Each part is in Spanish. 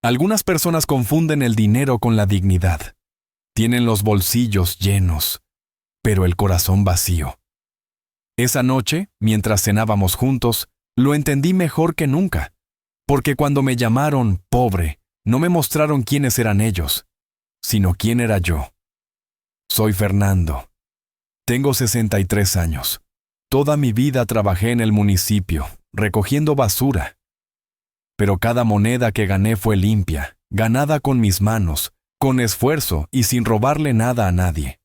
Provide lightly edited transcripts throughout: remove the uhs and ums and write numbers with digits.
Algunas personas confunden el dinero con la dignidad. Tienen los bolsillos llenos, pero el corazón vacío. Esa noche, mientras cenábamos juntos, lo entendí mejor que nunca, porque cuando me llamaron pobre, no me mostraron quiénes eran ellos, sino quién era yo. Soy Fernando. Tengo 63 años. Toda mi vida trabajé en el municipio, recogiendo basura. Pero cada moneda que gané fue limpia, ganada con mis manos, con esfuerzo y sin robarle nada a nadie.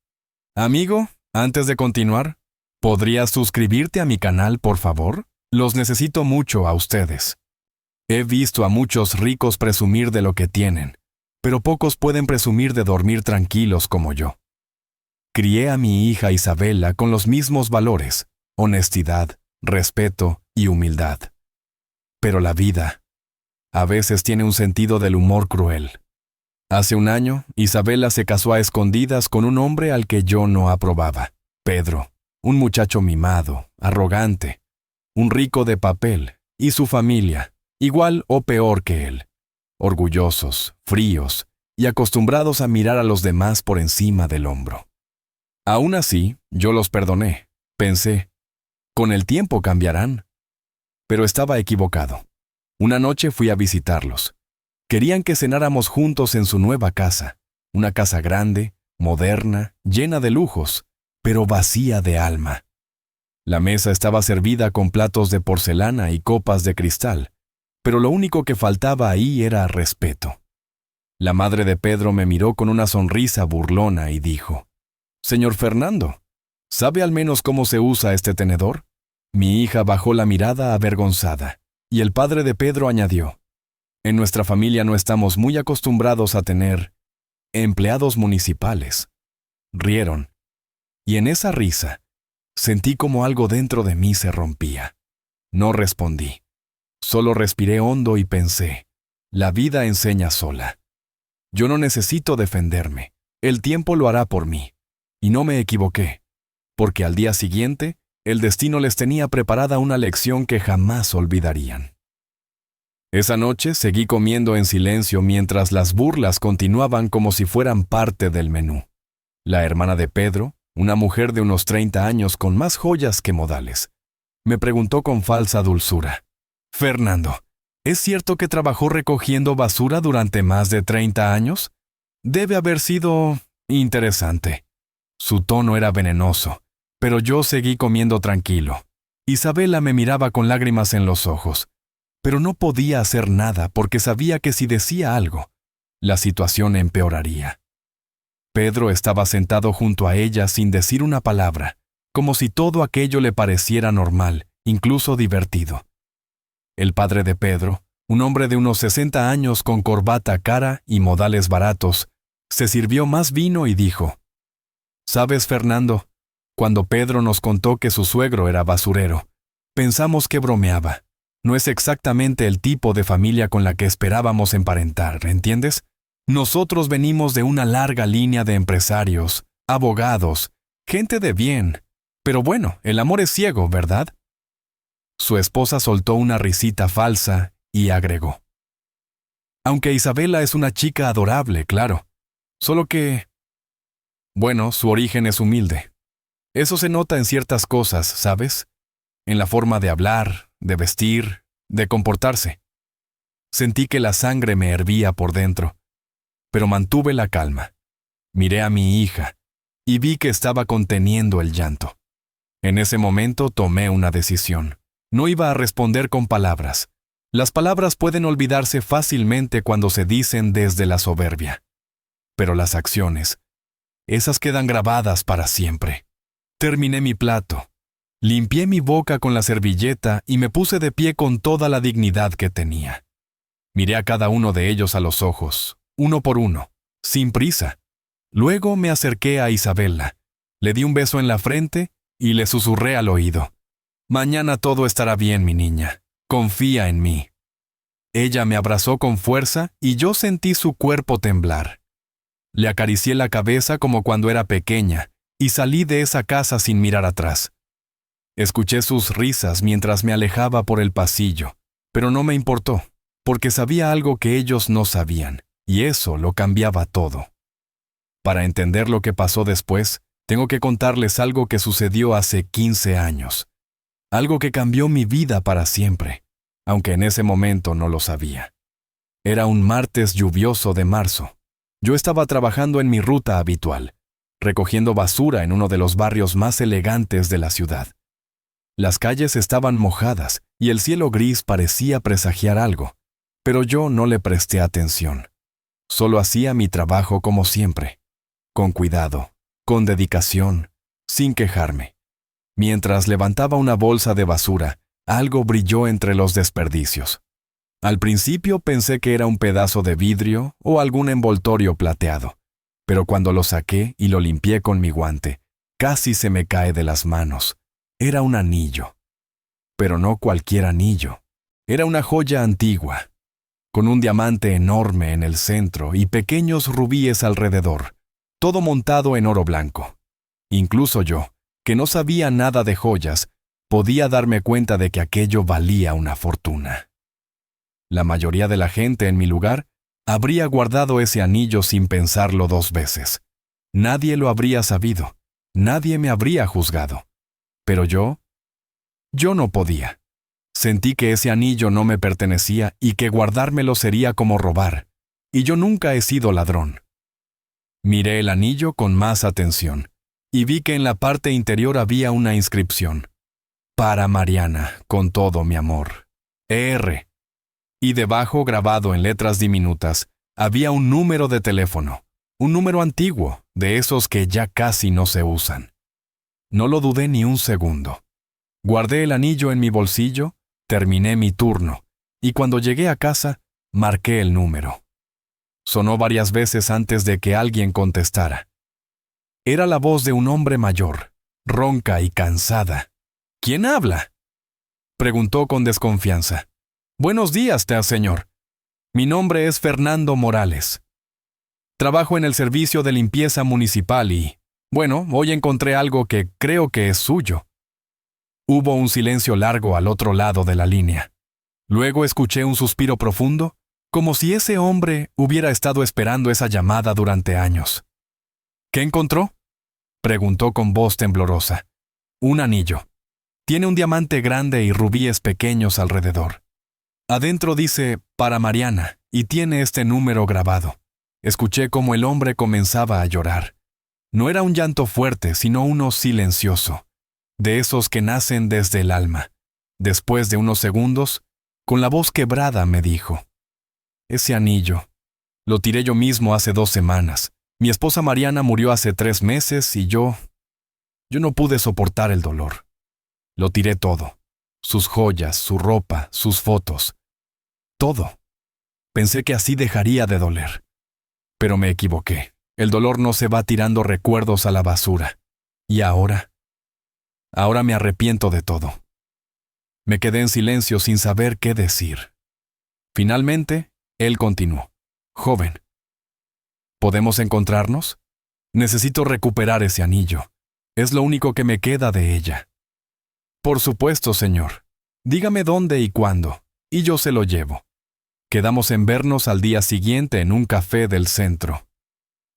Amigo, antes de continuar, ¿podrías suscribirte a mi canal, por favor? Los necesito mucho a ustedes. He visto a muchos ricos presumir de lo que tienen, pero pocos pueden presumir de dormir tranquilos como yo. Crié a mi hija Isabela con los mismos valores, honestidad, respeto y humildad. Pero la vida, a veces tiene un sentido del humor cruel. Hace un año, Isabela se casó a escondidas con un hombre al que yo no aprobaba, Pedro, un muchacho mimado, arrogante, un rico de papel, y su familia, igual o peor que él, orgullosos, fríos y acostumbrados a mirar a los demás por encima del hombro. Aún así, yo los perdoné. Pensé, con el tiempo cambiarán. Pero estaba equivocado. Una noche fui a visitarlos. Querían que cenáramos juntos en su nueva casa, una casa grande, moderna, llena de lujos, pero vacía de alma. La mesa estaba servida con platos de porcelana y copas de cristal, pero lo único que faltaba ahí era respeto. La madre de Pedro me miró con una sonrisa burlona y dijo, «Señor Fernando, ¿sabe al menos cómo se usa este tenedor?» Mi hija bajó la mirada avergonzada, y el padre de Pedro añadió, «En nuestra familia no estamos muy acostumbrados a tener empleados municipales». Rieron, y en esa risa sentí como algo dentro de mí se rompía. No respondí. Solo respiré hondo y pensé, la vida enseña sola. Yo no necesito defenderme, el tiempo lo hará por mí. Y no me equivoqué, porque al día siguiente, el destino les tenía preparada una lección que jamás olvidarían. Esa noche seguí comiendo en silencio mientras las burlas continuaban como si fueran parte del menú. La hermana de Pedro, una mujer de unos 30 años con más joyas que modales, me preguntó con falsa dulzura, «Fernando, ¿es cierto que trabajó recogiendo basura durante más de 30 años? Debe haber sido interesante». Su tono era venenoso, pero yo seguí comiendo tranquilo. Isabela me miraba con lágrimas en los ojos, pero no podía hacer nada porque sabía que si decía algo, la situación empeoraría. Pedro estaba sentado junto a ella sin decir una palabra, como si todo aquello le pareciera normal, incluso divertido. El padre de Pedro, un hombre de unos 60 años con corbata cara y modales baratos, se sirvió más vino y dijo, «¿Sabes, Fernando? Cuando Pedro nos contó que su suegro era basurero, pensamos que bromeaba. No es exactamente el tipo de familia con la que esperábamos emparentar, ¿entiendes? Nosotros venimos de una larga línea de empresarios, abogados, gente de bien. Pero bueno, el amor es ciego, ¿verdad?» Su esposa soltó una risita falsa y agregó, «Aunque Isabela es una chica adorable, claro. Solo que... bueno, su origen es humilde. Eso se nota en ciertas cosas, ¿sabes? En la forma de hablar, de vestir, de comportarse. Sentí que la sangre me hervía por dentro, pero mantuve la calma. Miré a mi hija y vi que estaba conteniendo el llanto. En ese momento tomé una decisión. No iba a responder con palabras. Las palabras pueden olvidarse fácilmente cuando se dicen desde la soberbia. Pero las acciones, esas quedan grabadas para siempre. Terminé mi plato. Limpié mi boca con la servilleta y me puse de pie con toda la dignidad que tenía. Miré a cada uno de ellos a los ojos, uno por uno, sin prisa. Luego me acerqué a Isabela, le di un beso en la frente y le susurré al oído. «Mañana todo estará bien, mi niña. Confía en mí». Ella me abrazó con fuerza y yo sentí su cuerpo temblar. Le acaricié la cabeza como cuando era pequeña y salí de esa casa sin mirar atrás. Escuché sus risas mientras me alejaba por el pasillo, pero no me importó. porque sabía algo que ellos no sabían, y eso lo cambiaba todo. Para entender lo que pasó después, tengo que contarles algo que sucedió hace 15 años. Algo que cambió mi vida para siempre, aunque en ese momento no lo sabía. Era un martes lluvioso de marzo. Yo estaba trabajando en mi ruta habitual, recogiendo basura en uno de los barrios más elegantes de la ciudad. Las calles estaban mojadas y el cielo gris parecía presagiar algo, pero yo no le presté atención. Solo hacía mi trabajo como siempre, con cuidado, con dedicación, sin quejarme. Mientras levantaba una bolsa de basura, algo brilló entre los desperdicios. Al principio pensé que era un pedazo de vidrio o algún envoltorio plateado, pero cuando lo saqué y lo limpié con mi guante, casi se me cae de las manos. Era un anillo. Pero no cualquier anillo. Era una joya antigua, con un diamante enorme en el centro y pequeños rubíes alrededor, todo montado en oro blanco. Incluso yo, que no sabía nada de joyas, podía darme cuenta de que aquello valía una fortuna. La mayoría de la gente en mi lugar habría guardado ese anillo sin pensarlo 2 veces. Nadie lo habría sabido, nadie me habría juzgado. Pero yo no podía. Sentí que ese anillo no me pertenecía y que guardármelo sería como robar, y yo nunca he sido ladrón. Miré el anillo con más atención, y vi que en la parte interior había una inscripción. Para Mariana, con todo mi amor. E.R. Y debajo, grabado en letras diminutas, había un número de teléfono, un número antiguo, de esos que ya casi no se usan. No lo dudé ni un segundo. Guardé el anillo en mi bolsillo, terminé mi turno, y cuando llegué a casa, marqué el número. Sonó varias veces antes de que alguien contestara. Era la voz de un hombre mayor, ronca y cansada. ¿Quién habla?, preguntó con desconfianza. Buenos días, señor. Mi nombre es Fernando Morales. Trabajo en el servicio de limpieza municipal y, bueno, hoy encontré algo que creo que es suyo. Hubo un silencio largo al otro lado de la línea. Luego escuché un suspiro profundo, como si ese hombre hubiera estado esperando esa llamada durante años. ¿Qué encontró?, preguntó con voz temblorosa. Un anillo. Tiene un diamante grande y rubíes pequeños alrededor. Adentro dice, para Mariana, y tiene este número grabado. Escuché cómo el hombre comenzaba a llorar. No era un llanto fuerte, sino uno silencioso, de esos que nacen desde el alma. Después de unos segundos, con la voz quebrada me dijo, ese anillo, lo tiré yo mismo hace 2 semanas. Mi esposa Mariana murió hace 3 meses y yo no pude soportar el dolor. Lo tiré todo, sus joyas, su ropa, sus fotos. Todo. Pensé que así dejaría de doler. Pero me equivoqué. El dolor no se va tirando recuerdos a la basura. Y ahora me arrepiento de todo. Me quedé en silencio sin saber qué decir. Finalmente, él continuó. Joven, ¿podemos encontrarnos? Necesito recuperar ese anillo. Es lo único que me queda de ella. Por supuesto, señor. Dígame dónde y cuándo, y yo se lo llevo. Quedamos en vernos al día siguiente en un café del centro.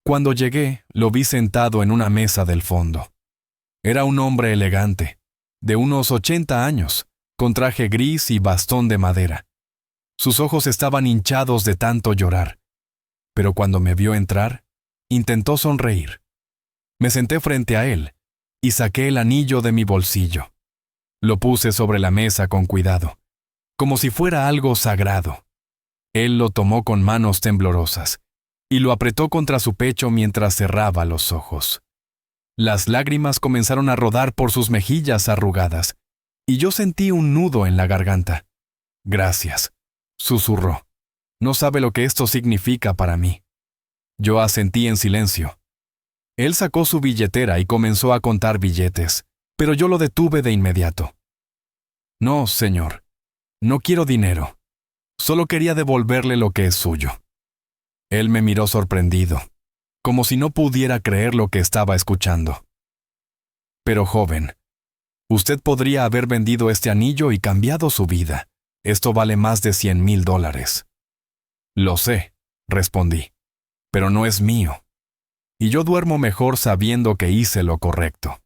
Cuando llegué, lo vi sentado en una mesa del fondo. Era un hombre elegante, de unos 80 años, con traje gris y bastón de madera. Sus ojos estaban hinchados de tanto llorar, pero cuando me vio entrar, intentó sonreír. Me senté frente a él y saqué el anillo de mi bolsillo. Lo puse sobre la mesa con cuidado, como si fuera algo sagrado. Él lo tomó con manos temblorosas y lo apretó contra su pecho mientras cerraba los ojos. Las lágrimas comenzaron a rodar por sus mejillas arrugadas, y yo sentí un nudo en la garganta. Gracias, susurró. No sabe lo que esto significa para mí. Yo asentí en silencio. Él sacó su billetera y comenzó a contar billetes, pero yo lo detuve de inmediato. No, señor, no quiero dinero. Solo quería devolverle lo que es suyo. Él me miró sorprendido, como si no pudiera creer lo que estaba escuchando. Pero joven, usted podría haber vendido este anillo y cambiado su vida. Esto vale más de $100,000. Lo sé, respondí, pero no es mío. Y yo duermo mejor sabiendo que hice lo correcto.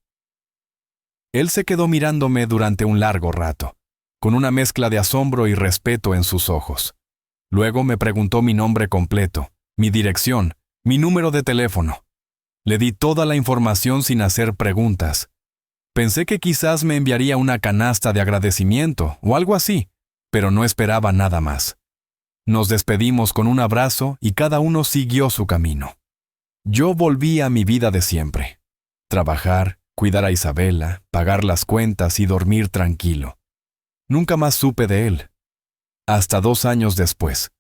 Él se quedó mirándome durante un largo rato, con una mezcla de asombro y respeto en sus ojos. Luego me preguntó mi nombre completo, mi dirección, mi número de teléfono. Le di toda la información sin hacer preguntas. Pensé que quizás me enviaría una canasta de agradecimiento o algo así, pero no esperaba nada más. Nos despedimos con un abrazo y cada uno siguió su camino. Yo volví a mi vida de siempre. Trabajar, cuidar a Isabela, pagar las cuentas y dormir tranquilo. Nunca más supe de él. Hasta 2 años después.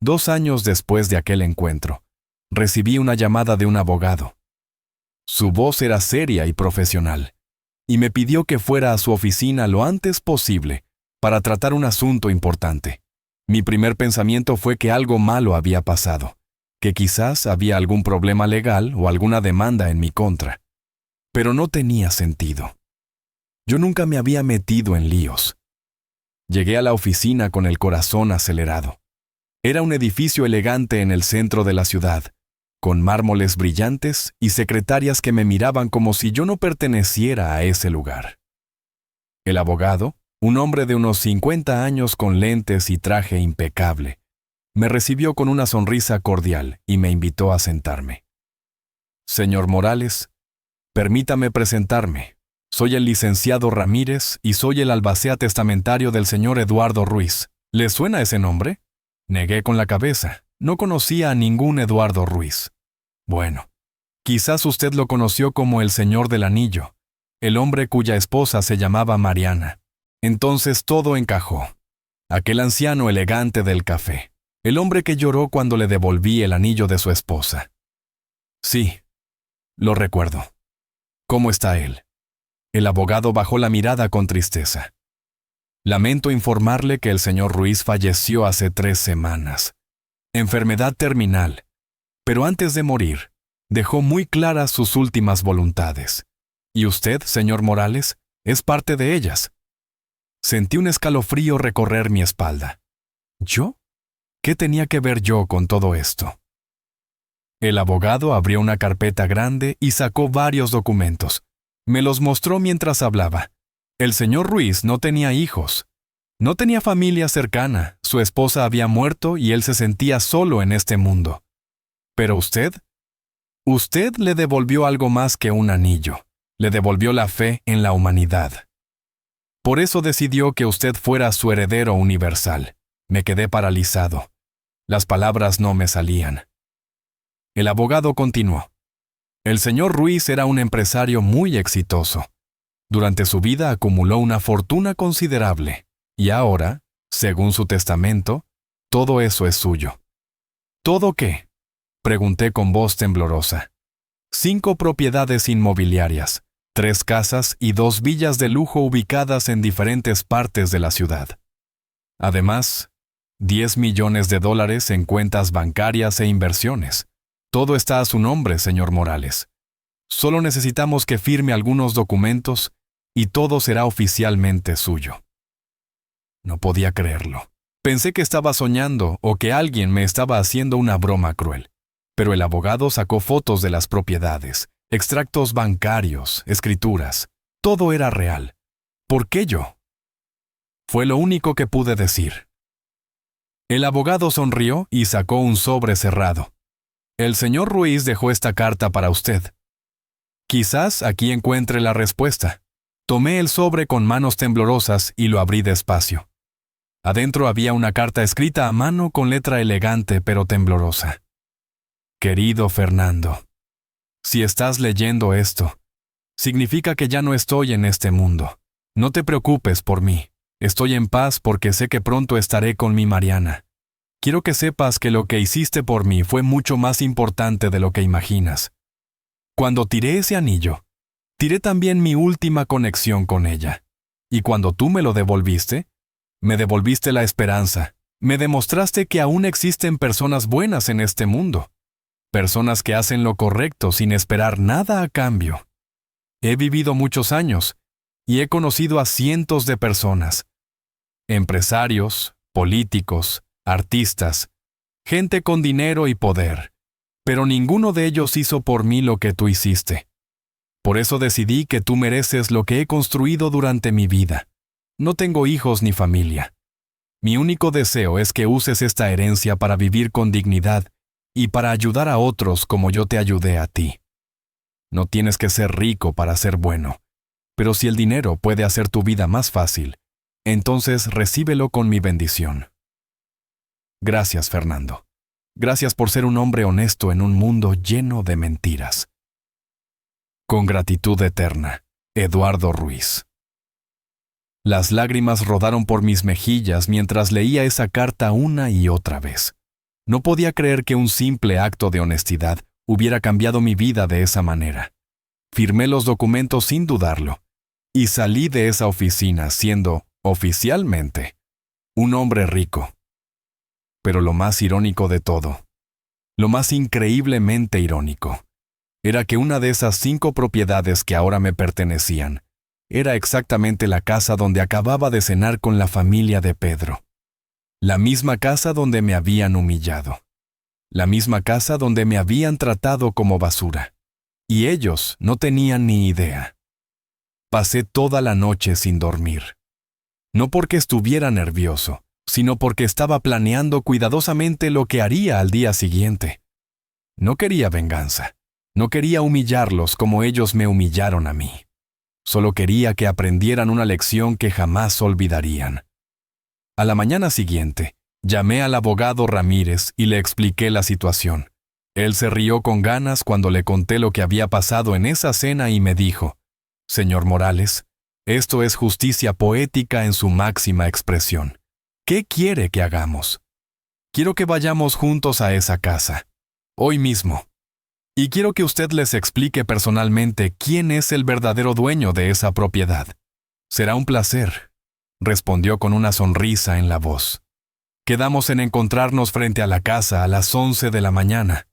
2 años después de aquel encuentro, recibí una llamada de un abogado. Su voz era seria y profesional, y me pidió que fuera a su oficina lo antes posible para tratar un asunto importante. Mi primer pensamiento fue que algo malo había pasado, que quizás había algún problema legal o alguna demanda en mi contra. Pero no tenía sentido. Yo nunca me había metido en líos. Llegué a la oficina con el corazón acelerado. Era un edificio elegante en el centro de la ciudad, con mármoles brillantes y secretarias que me miraban como si yo no perteneciera a ese lugar. El abogado, un hombre de unos 50 años con lentes y traje impecable, me recibió con una sonrisa cordial y me invitó a sentarme. Señor Morales, permítame presentarme. Soy el licenciado Ramírez y soy el albacea testamentario del señor Eduardo Ruiz. ¿Le suena ese nombre? Negué con la cabeza. No conocía a ningún Eduardo Ruiz. Bueno, quizás usted lo conoció como el señor del anillo, el hombre cuya esposa se llamaba Mariana. Entonces todo encajó. Aquel anciano elegante del café, el hombre que lloró cuando le devolví el anillo de su esposa. Sí, lo recuerdo. ¿Cómo está él? El abogado bajó la mirada con tristeza. Lamento informarle que el señor Ruiz falleció hace 3 semanas. Enfermedad terminal. Pero antes de morir, dejó muy claras sus últimas voluntades. Y usted, señor Morales, es parte de ellas. Sentí un escalofrío recorrer mi espalda. ¿Yo? ¿Qué tenía que ver yo con todo esto? El abogado abrió una carpeta grande y sacó varios documentos. Me los mostró mientras hablaba. El señor Ruiz no tenía hijos. No tenía familia cercana. Su esposa había muerto y él se sentía solo en este mundo. Pero usted le devolvió algo más que un anillo. Le devolvió la fe en la humanidad. Por eso decidió que usted fuera su heredero universal. Me quedé paralizado. Las palabras no me salían. El abogado continuó. El señor Ruiz era un empresario muy exitoso. Durante su vida acumuló una fortuna considerable, y ahora, según su testamento, todo eso es suyo. ¿Todo qué? Pregunté con voz temblorosa. 5 propiedades inmobiliarias, 3 casas y 2 villas de lujo ubicadas en diferentes partes de la ciudad. Además, $10 millones en cuentas bancarias e inversiones. Todo está a su nombre, señor Morales. Solo necesitamos que firme algunos documentos y todo será oficialmente suyo. No podía creerlo. Pensé que estaba soñando o que alguien me estaba haciendo una broma cruel. Pero el abogado sacó fotos de las propiedades, extractos bancarios, escrituras. Todo era real. ¿Por qué yo? Fue lo único que pude decir. El abogado sonrió y sacó un sobre cerrado. El señor Ruiz dejó esta carta para usted. Quizás aquí encuentre la respuesta. Tomé el sobre con manos temblorosas y lo abrí despacio. Adentro había una carta escrita a mano con letra elegante pero temblorosa. Querido Fernando, si estás leyendo esto, significa que ya no estoy en este mundo. No te preocupes por mí. Estoy en paz porque sé que pronto estaré con mi Mariana. Quiero que sepas que lo que hiciste por mí fue mucho más importante de lo que imaginas. Cuando tiré ese anillo, tiré también mi última conexión con ella. Y cuando tú me lo devolviste, me devolviste la esperanza. Me demostraste que aún existen personas buenas en este mundo. Personas que hacen lo correcto sin esperar nada a cambio. He vivido muchos años y he conocido a cientos de personas. empresarios, políticos, artistas, gente con dinero y poder, pero ninguno de ellos hizo por mí lo que tú hiciste. Por eso decidí que tú mereces lo que he construido durante mi vida. No tengo hijos ni familia. Mi único deseo es que uses esta herencia para vivir con dignidad y para ayudar a otros como yo te ayudé a ti. No tienes que ser rico para ser bueno, pero si el dinero puede hacer tu vida más fácil, entonces recíbelo con mi bendición. Gracias, Fernando. Gracias por ser un hombre honesto en un mundo lleno de mentiras. Con gratitud eterna, Eduardo Ruiz. Las lágrimas rodaron por mis mejillas mientras leía esa carta una y otra vez. No podía creer que un simple acto de honestidad hubiera cambiado mi vida de esa manera. Firmé los documentos sin dudarlo, y salí de esa oficina siendo, oficialmente, un hombre rico. Pero lo más irónico de todo, lo más increíblemente irónico, era que una de esas 5 propiedades que ahora me pertenecían era exactamente la casa donde acababa de cenar con la familia de Pedro. La misma casa donde me habían humillado. La misma casa donde me habían tratado como basura. Y ellos no tenían ni idea. Pasé toda la noche sin dormir. No porque estuviera nervioso, sino porque estaba planeando cuidadosamente lo que haría al día siguiente. No quería venganza. No quería humillarlos como ellos me humillaron a mí. Solo quería que aprendieran una lección que jamás olvidarían. A la mañana siguiente, llamé al abogado Ramírez y le expliqué la situación. Él se rió con ganas cuando le conté lo que había pasado en esa cena y me dijo: «Señor Morales, esto es justicia poética en su máxima expresión. ¿Qué quiere que hagamos? Quiero que vayamos juntos a esa casa, hoy mismo. Y quiero que usted les explique personalmente quién es el verdadero dueño de esa propiedad. Será un placer», respondió con una sonrisa en la voz. Quedamos en encontrarnos frente a la casa a las 11 de la mañana.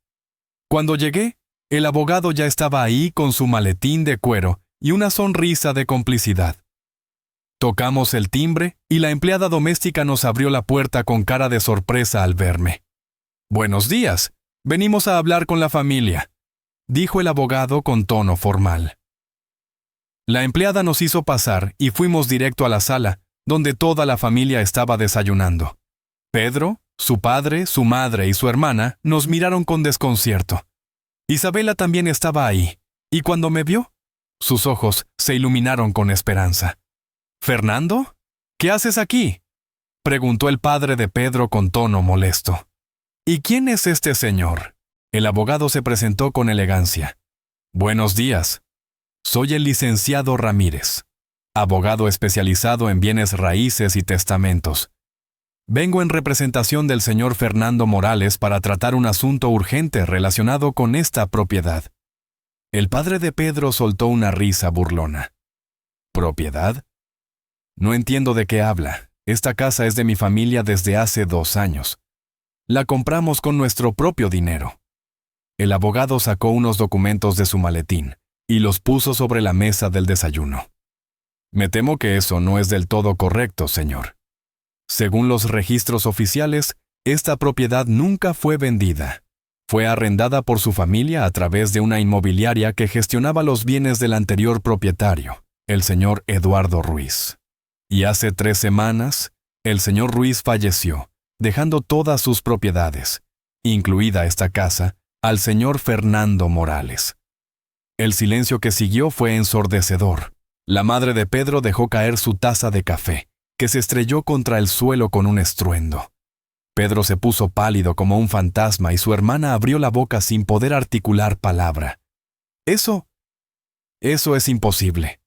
Cuando llegué, el abogado ya estaba ahí con su maletín de cuero y una sonrisa de complicidad. Tocamos el timbre y la empleada doméstica nos abrió la puerta con cara de sorpresa al verme. «Buenos días, venimos a hablar con la familia», dijo el abogado con tono formal. La empleada nos hizo pasar y fuimos directo a la sala, donde toda la familia estaba desayunando. Pedro, su padre, su madre y su hermana nos miraron con desconcierto. Isabela también estaba ahí, y cuando me vio, sus ojos se iluminaron con esperanza. «¿Fernando? ¿Qué haces aquí?», preguntó el padre de Pedro con tono molesto. «¿Y quién es este señor?». El abogado se presentó con elegancia. «Buenos días. Soy el licenciado Ramírez, abogado especializado en bienes raíces y testamentos. Vengo en representación del señor Fernando Morales para tratar un asunto urgente relacionado con esta propiedad». El padre de Pedro soltó una risa burlona. «¿Propiedad? No entiendo de qué habla. Esta casa es de mi familia desde hace 2 años. La compramos con nuestro propio dinero». El abogado sacó unos documentos de su maletín y los puso sobre la mesa del desayuno. «Me temo que eso no es del todo correcto, señor. Según los registros oficiales, esta propiedad nunca fue vendida. Fue arrendada por su familia a través de una inmobiliaria que gestionaba los bienes del anterior propietario, el señor Eduardo Ruiz. Y hace 3 semanas, el señor Ruiz falleció, dejando todas sus propiedades, incluida esta casa, al señor Fernando Morales». El silencio que siguió fue ensordecedor. La madre de Pedro dejó caer su taza de café, que se estrelló contra el suelo con un estruendo. Pedro se puso pálido como un fantasma y su hermana abrió la boca sin poder articular palabra. Eso es imposible»,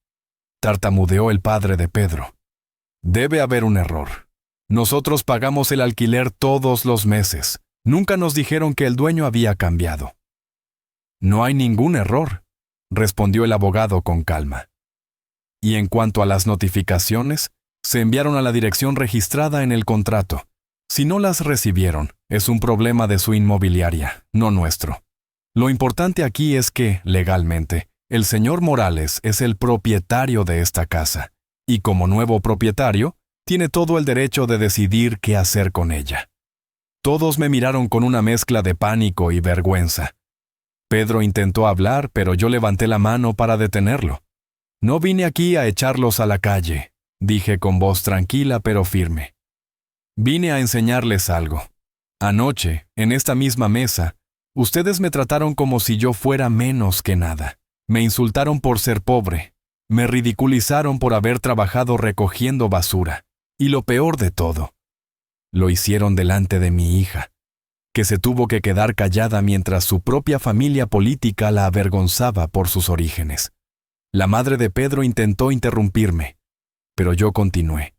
tartamudeó el padre de Pedro. «Debe haber un error. Nosotros pagamos el alquiler todos los meses. Nunca nos dijeron que el dueño había cambiado». «No hay ningún error», respondió el abogado con calma. «Y en cuanto a las notificaciones, se enviaron a la dirección registrada en el contrato. Si no las recibieron, es un problema de su inmobiliaria, no nuestro. Lo importante aquí es que, legalmente, el señor Morales es el propietario de esta casa, y como nuevo propietario, tiene todo el derecho de decidir qué hacer con ella. Todos me miraron con una mezcla de pánico y vergüenza. Pedro intentó hablar, pero yo levanté la mano para detenerlo. No vine aquí a echarlos a la calle, dije con voz tranquila pero firme. Vine a enseñarles algo. Anoche, en esta misma mesa, ustedes me trataron como si yo fuera menos que nada. Me insultaron por ser pobre. Me ridiculizaron por haber trabajado recogiendo basura. Y lo peor de todo, lo hicieron delante de mi hija, que se tuvo que quedar callada mientras su propia familia política la avergonzaba por sus orígenes. La madre de Pedro intentó interrumpirme, pero yo continué.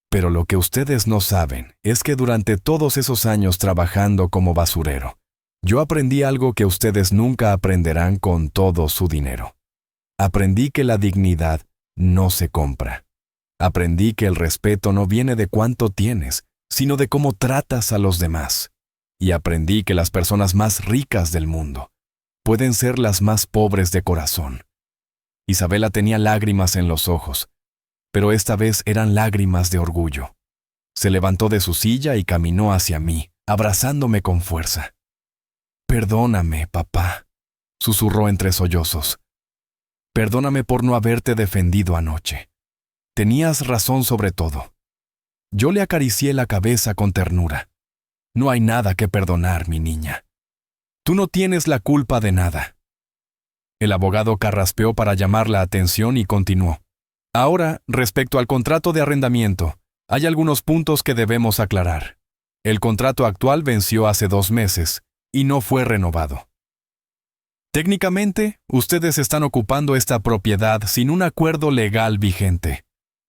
Pero lo que ustedes no saben es que durante todos esos años trabajando como basurero, yo aprendí algo que ustedes nunca aprenderán con todo su dinero. Aprendí que la dignidad no se compra. Aprendí que el respeto no viene de cuánto tienes, sino de cómo tratas a los demás. Y aprendí que las personas más ricas del mundo pueden ser las más pobres de corazón. Isabela tenía lágrimas en los ojos, pero esta vez eran lágrimas de orgullo. Se levantó de su silla y caminó hacia mí, abrazándome con fuerza. «Perdóname, papá», susurró entre sollozos. «Perdóname por no haberte defendido anoche. Tenías razón sobre todo». Yo le acaricié la cabeza con ternura. «No hay nada que perdonar, mi niña. Tú no tienes la culpa de nada». El abogado carraspeó para llamar la atención y continuó. «Ahora, respecto al contrato de arrendamiento, hay algunos puntos que debemos aclarar. El contrato actual venció hace 2 meses y no fue renovado. Técnicamente, ustedes están ocupando esta propiedad sin un acuerdo legal vigente.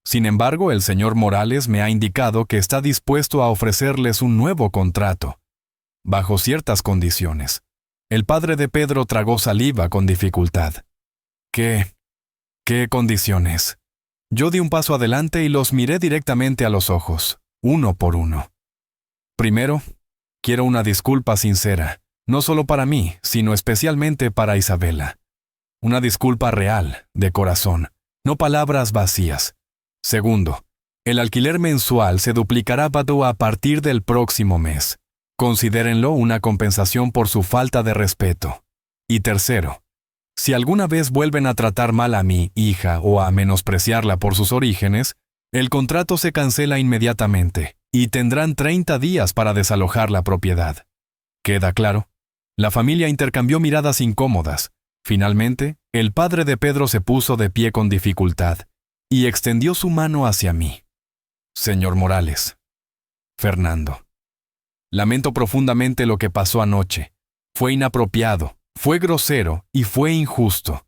Sin embargo, el señor Morales me ha indicado que está dispuesto a ofrecerles un nuevo contrato, bajo ciertas condiciones». El padre de Pedro tragó saliva con dificultad. ¿Qué condiciones? Yo di un paso adelante y los miré directamente a los ojos, uno por uno. Primero, quiero una disculpa sincera, no solo para mí, sino especialmente para Isabela. Una disculpa real, de corazón, no palabras vacías. Segundo, el alquiler mensual se duplicará a partir del próximo mes. Considérenlo una compensación por su falta de respeto. Y tercero, si alguna vez vuelven a tratar mal a mi hija o a menospreciarla por sus orígenes, el contrato se cancela inmediatamente y tendrán 30 días para desalojar la propiedad. ¿Queda claro? La familia intercambió miradas incómodas. Finalmente, el padre de Pedro se puso de pie con dificultad y extendió su mano hacia mí. «Señor Morales». «Fernando. Lamento profundamente lo que pasó anoche. Fue inapropiado, fue grosero y fue injusto.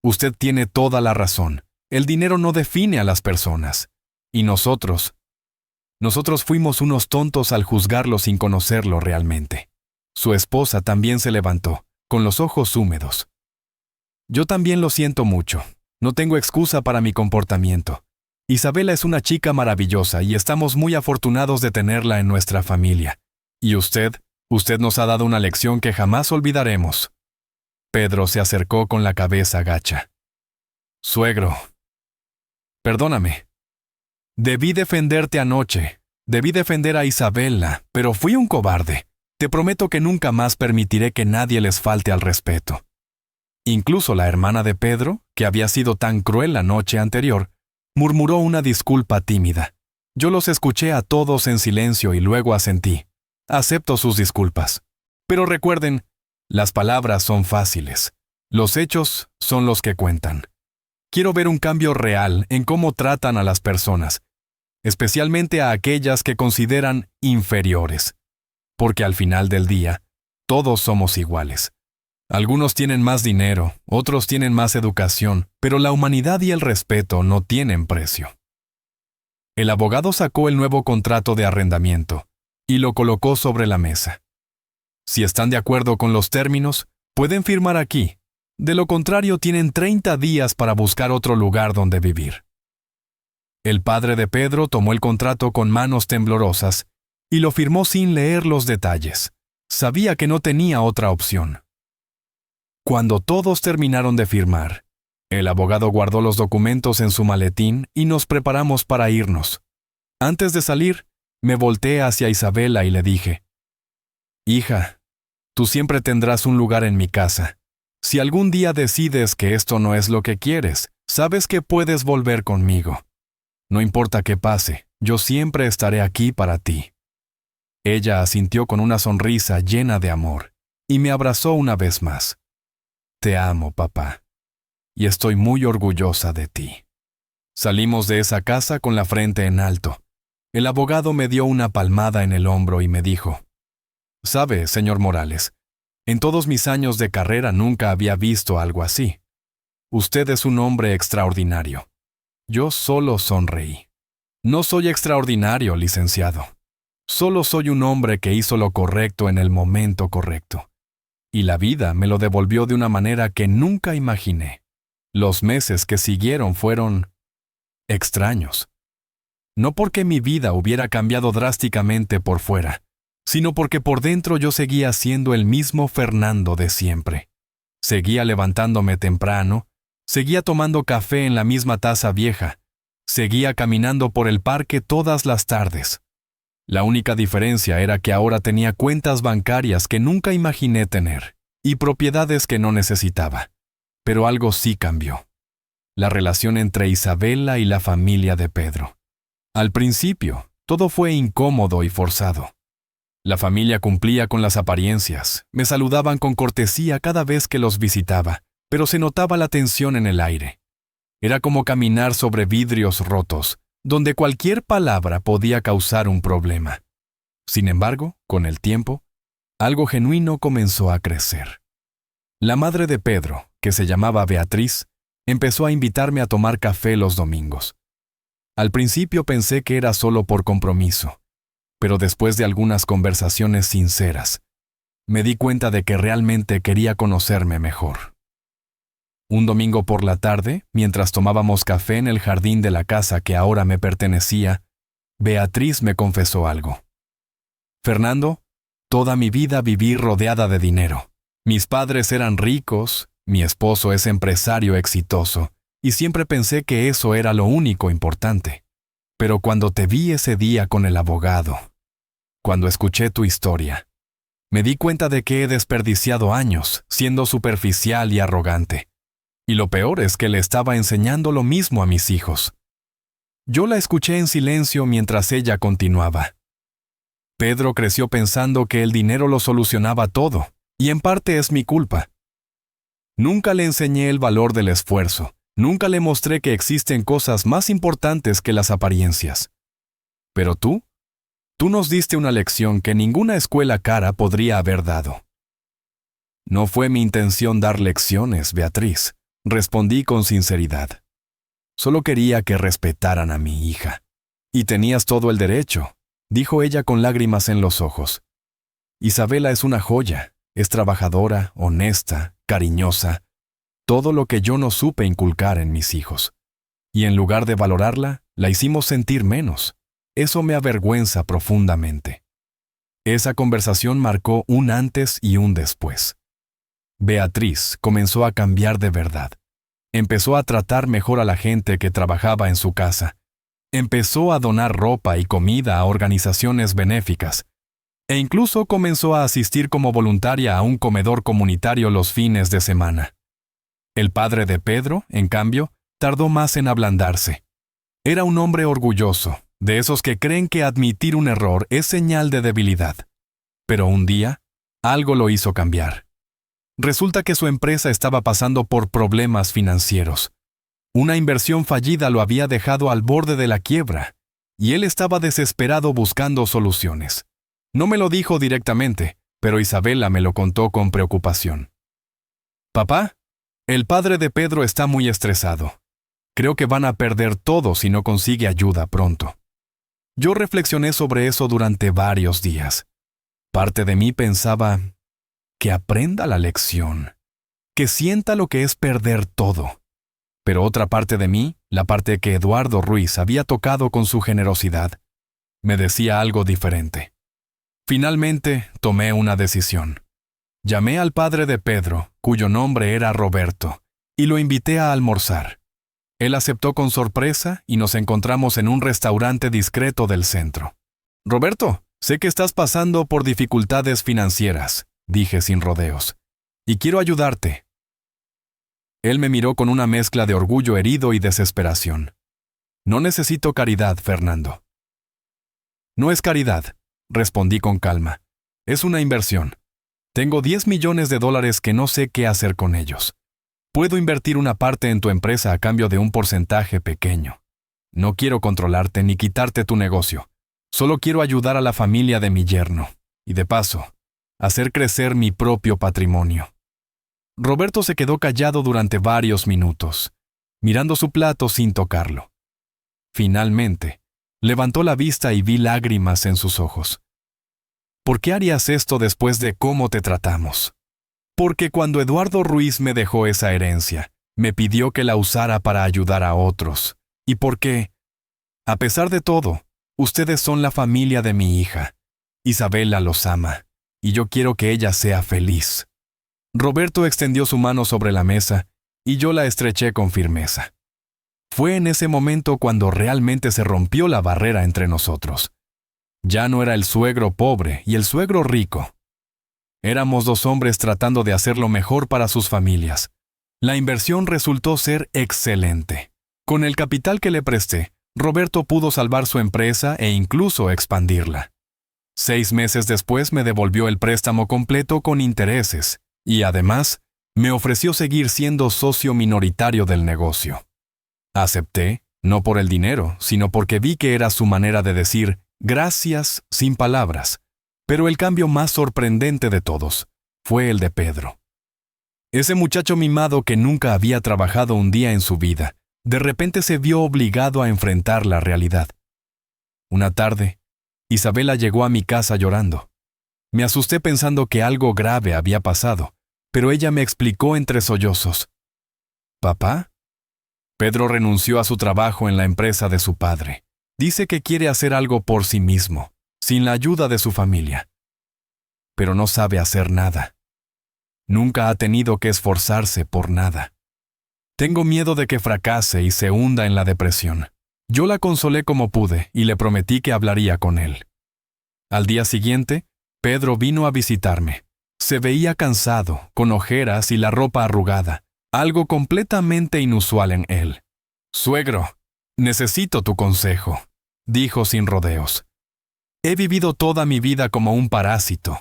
Usted tiene toda la razón. El dinero no define a las personas. Y nosotros fuimos unos tontos al juzgarlo sin conocerlo realmente». Su esposa también se levantó, con los ojos húmedos. «Yo también lo siento mucho. No tengo excusa para mi comportamiento. Isabela es una chica maravillosa y estamos muy afortunados de tenerla en nuestra familia. Y usted nos ha dado una lección que jamás olvidaremos». Pedro se acercó con la cabeza gacha. «Suegro, perdóname. Debí defenderte anoche. Debí defender a Isabela, pero fui un cobarde. Te prometo que nunca más permitiré que nadie les falte al respeto». Incluso la hermana de Pedro, que había sido tan cruel la noche anterior, murmuró una disculpa tímida. Yo los escuché a todos en silencio y luego asentí. Acepto sus disculpas. Pero recuerden, las palabras son fáciles. Los hechos son los que cuentan. Quiero ver un cambio real en cómo tratan a las personas, especialmente a aquellas que consideran inferiores. Porque al final del día, todos somos iguales. Algunos tienen más dinero, otros tienen más educación, pero la humanidad y el respeto no tienen precio. El abogado sacó el nuevo contrato de arrendamiento y lo colocó sobre la mesa. Si están de acuerdo con los términos, pueden firmar aquí. De lo contrario, tienen 30 días para buscar otro lugar donde vivir. El padre de Pedro tomó el contrato con manos temblorosas y lo firmó sin leer los detalles. Sabía que no tenía otra opción. Cuando todos terminaron de firmar, el abogado guardó los documentos en su maletín y nos preparamos para irnos. Antes de salir, me volteé hacia Isabela y le dije: «Hija, tú siempre tendrás un lugar en mi casa. Si algún día decides que esto no es lo que quieres, sabes que puedes volver conmigo. No importa qué pase, yo siempre estaré aquí para ti». Ella asintió con una sonrisa llena de amor y me abrazó una vez más. «Te amo, papá, y estoy muy orgullosa de ti». Salimos de esa casa con la frente en alto. El abogado me dio una palmada en el hombro y me dijo: «Sabe, señor Morales, en todos mis años de carrera nunca había visto algo así. Usted es un hombre extraordinario». Yo solo sonreí. «No soy extraordinario, licenciado. Solo soy un hombre que hizo lo correcto en el momento correcto. Y la vida me lo devolvió de una manera que nunca imaginé. Los meses que siguieron fueron extraños. No porque mi vida hubiera cambiado drásticamente por fuera, sino porque por dentro yo seguía siendo el mismo Fernando de siempre. Seguía levantándome temprano, seguía tomando café en la misma taza vieja, seguía caminando por el parque todas las tardes. La única diferencia era que ahora tenía cuentas bancarias que nunca imaginé tener y propiedades que no necesitaba. Pero algo sí cambió: la relación entre Isabela y la familia de Pedro. Al principio, todo fue incómodo y forzado. La familia cumplía con las apariencias, me saludaban con cortesía cada vez que los visitaba, pero se notaba la tensión en el aire. Era como caminar sobre vidrios rotos, donde cualquier palabra podía causar un problema. Sin embargo, con el tiempo, algo genuino comenzó a crecer. La madre de Pedro, que se llamaba Beatriz, empezó a invitarme a tomar café los domingos. Al principio pensé que era solo por compromiso, pero después de algunas conversaciones sinceras, me di cuenta de que realmente quería conocerme mejor. Un domingo por la tarde, mientras tomábamos café en el jardín de la casa que ahora me pertenecía, Beatriz me confesó algo. «Fernando, toda mi vida viví rodeada de dinero. Mis padres eran ricos, mi esposo es empresario exitoso, y siempre pensé que eso era lo único importante. Pero cuando te vi ese día con el abogado, cuando escuché tu historia, me di cuenta de que he desperdiciado años siendo superficial y arrogante. Y lo peor es que le estaba enseñando lo mismo a mis hijos». Yo la escuché en silencio mientras ella continuaba. «Pedro creció pensando que el dinero lo solucionaba todo, y en parte es mi culpa. Nunca le enseñé el valor del esfuerzo, nunca le mostré que existen cosas más importantes que las apariencias. Pero tú nos diste una lección que ninguna escuela cara podría haber dado». «No fue mi intención dar lecciones, Beatriz», respondí con sinceridad. «Solo quería que respetaran a mi hija». «Y tenías todo el derecho», dijo ella con lágrimas en los ojos. «Isabela es una joya, es trabajadora, honesta, cariñosa, todo lo que yo no supe inculcar en mis hijos. Y en lugar de valorarla, la hicimos sentir menos. Eso me avergüenza profundamente». Esa conversación marcó un antes y un después. Beatriz comenzó a cambiar de verdad. Empezó a tratar mejor a la gente que trabajaba en su casa. Empezó a donar ropa y comida a organizaciones benéficas. E incluso comenzó a asistir como voluntaria a un comedor comunitario los fines de semana. El padre de Pedro, en cambio, tardó más en ablandarse. Era un hombre orgulloso, de esos que creen que admitir un error es señal de debilidad. Pero un día, algo lo hizo cambiar. Resulta que su empresa estaba pasando por problemas financieros. Una inversión fallida lo había dejado al borde de la quiebra, y él estaba desesperado buscando soluciones. No me lo dijo directamente, pero Isabela me lo contó con preocupación. «Papá, el padre de Pedro está muy estresado. Creo que van a perder todo si no consigue ayuda pronto». Yo reflexioné sobre eso durante varios días. Parte de mí pensaba: que aprenda la lección, que sienta lo que es perder todo. Pero otra parte de mí, la parte que Eduardo Ruiz había tocado con su generosidad, me decía algo diferente. Finalmente, tomé una decisión. Llamé al padre de Pedro, cuyo nombre era Roberto, y lo invité a almorzar. Él aceptó con sorpresa y nos encontramos en un restaurante discreto del centro. Roberto, sé que estás pasando por dificultades financieras, dije sin rodeos, y quiero ayudarte. Él me miró con una mezcla de orgullo herido y desesperación. No necesito caridad, Fernando. No es caridad, respondí con calma. Es una inversión. Tengo $10 millones que no sé qué hacer con ellos. Puedo invertir una parte en tu empresa a cambio de un porcentaje pequeño. No quiero controlarte ni quitarte tu negocio. Solo quiero ayudar a la familia de mi yerno. Y de paso, hacer crecer mi propio patrimonio. Roberto se quedó callado durante varios minutos, mirando su plato sin tocarlo. Finalmente, levantó la vista y vi lágrimas en sus ojos. ¿Por qué harías esto después de cómo te tratamos? Porque cuando Eduardo Ruiz me dejó esa herencia, me pidió que la usara para ayudar a otros. Y porque, a pesar de todo, ustedes son la familia de mi hija. Isabela los ama, y yo quiero que ella sea feliz. Roberto extendió su mano sobre la mesa, y yo la estreché con firmeza. Fue en ese momento cuando realmente se rompió la barrera entre nosotros. Ya no era el suegro pobre y el suegro rico. Éramos dos hombres tratando de hacer lo mejor para sus familias. La inversión resultó ser excelente. Con el capital que le presté, Roberto pudo salvar su empresa e incluso expandirla. 6 meses después me devolvió el préstamo completo con intereses y, además, me ofreció seguir siendo socio minoritario del negocio. Acepté, no por el dinero, sino porque vi que era su manera de decir gracias sin palabras. Pero el cambio más sorprendente de todos fue el de Pedro. Ese muchacho mimado que nunca había trabajado un día en su vida, de repente se vio obligado a enfrentar la realidad. Una tarde, Isabela llegó a mi casa llorando. Me asusté pensando que algo grave había pasado, pero ella me explicó entre sollozos. ¿Papá? Pedro renunció a su trabajo en la empresa de su padre. Dice que quiere hacer algo por sí mismo, sin la ayuda de su familia. Pero no sabe hacer nada. Nunca ha tenido que esforzarse por nada. Tengo miedo de que fracase y se hunda en la depresión. Yo la consolé como pude y le prometí que hablaría con él. Al día siguiente, Pedro vino a visitarme. Se veía cansado, con ojeras y la ropa arrugada, algo completamente inusual en él. «Suegro, necesito tu consejo», dijo sin rodeos. «He vivido toda mi vida como un parásito.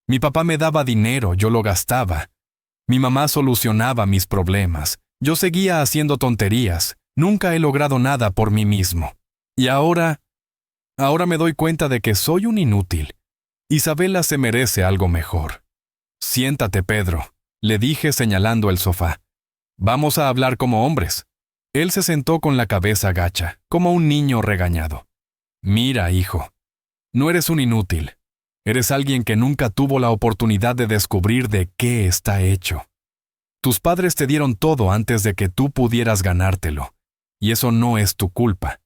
Mi papá me daba dinero, yo lo gastaba. Mi mamá solucionaba mis problemas. Yo seguía haciendo tonterías. Nunca he logrado nada por mí mismo. Y ahora me doy cuenta de que soy un inútil. Isabela se merece algo mejor». «Siéntate, Pedro», le dije señalando el sofá. «Vamos a hablar como hombres». Él se sentó con la cabeza gacha, como un niño regañado. «Mira, hijo, no eres un inútil. Eres alguien que nunca tuvo la oportunidad de descubrir de qué está hecho. Tus padres te dieron todo antes de que tú pudieras ganártelo, y eso no es tu culpa.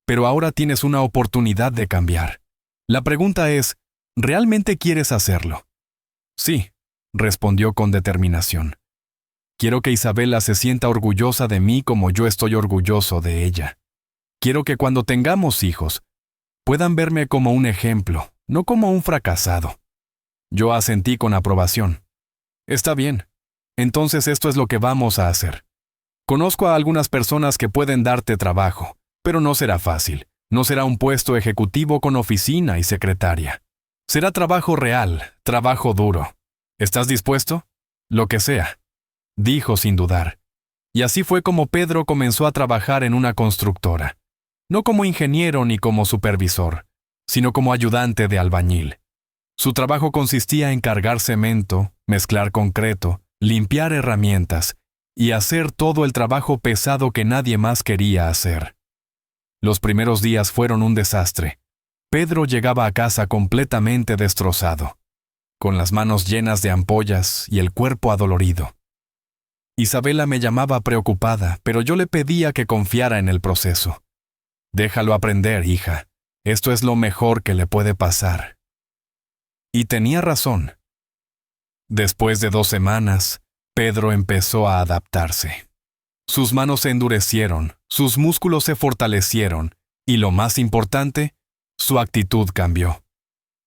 Pero ahora tienes una oportunidad de cambiar. La pregunta es, ¿realmente quieres hacerlo?» «Sí», respondió con determinación. «Quiero que Isabela se sienta orgullosa de mí como yo estoy orgulloso de ella. Quiero que cuando tengamos hijos, puedan verme como un ejemplo, no como un fracasado». Yo asentí con aprobación. «Está bien. Entonces esto es lo que vamos a hacer. Conozco a algunas personas que pueden darte trabajo, pero no será fácil. No será un puesto ejecutivo con oficina y secretaria. Será trabajo real, trabajo duro. ¿Estás dispuesto? Lo que sea», dijo sin dudar. Y así fue como Pedro comenzó a trabajar en una constructora. No como ingeniero ni como supervisor, sino como ayudante de albañil. Su trabajo consistía en cargar cemento, mezclar concreto, limpiar herramientas y hacer todo el trabajo pesado que nadie más quería hacer. Los primeros días fueron un desastre. Pedro llegaba a casa completamente destrozado, con las manos llenas de ampollas y el cuerpo adolorido. Isabela me llamaba preocupada, pero yo le pedía que confiara en el proceso. «Déjalo aprender, hija. Esto es lo mejor que le puede pasar». Y tenía razón. Después de 2 semanas, Pedro empezó a adaptarse. Sus manos se endurecieron, sus músculos se fortalecieron, y lo más importante, su actitud cambió.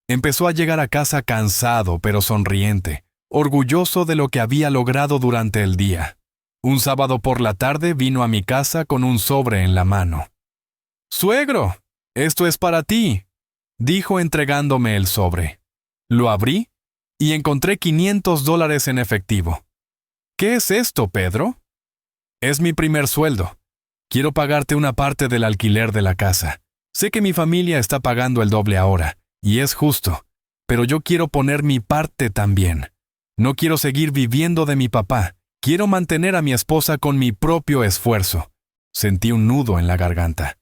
Empezó a llegar a casa cansado pero sonriente, orgulloso de lo que había logrado durante el día. Un sábado por la tarde vino a mi casa con un sobre en la mano. «Suegro, esto es para ti», dijo entregándome el sobre. Lo abrí y encontré $500 en efectivo. «¿Qué es esto, Pedro?» «Es mi primer sueldo. Quiero pagarte una parte del alquiler de la casa. Sé que mi familia está pagando el doble ahora, y es justo, pero yo quiero poner mi parte también. No quiero seguir viviendo de mi papá. Quiero mantener a mi esposa con mi propio esfuerzo». Sentí un nudo en la garganta.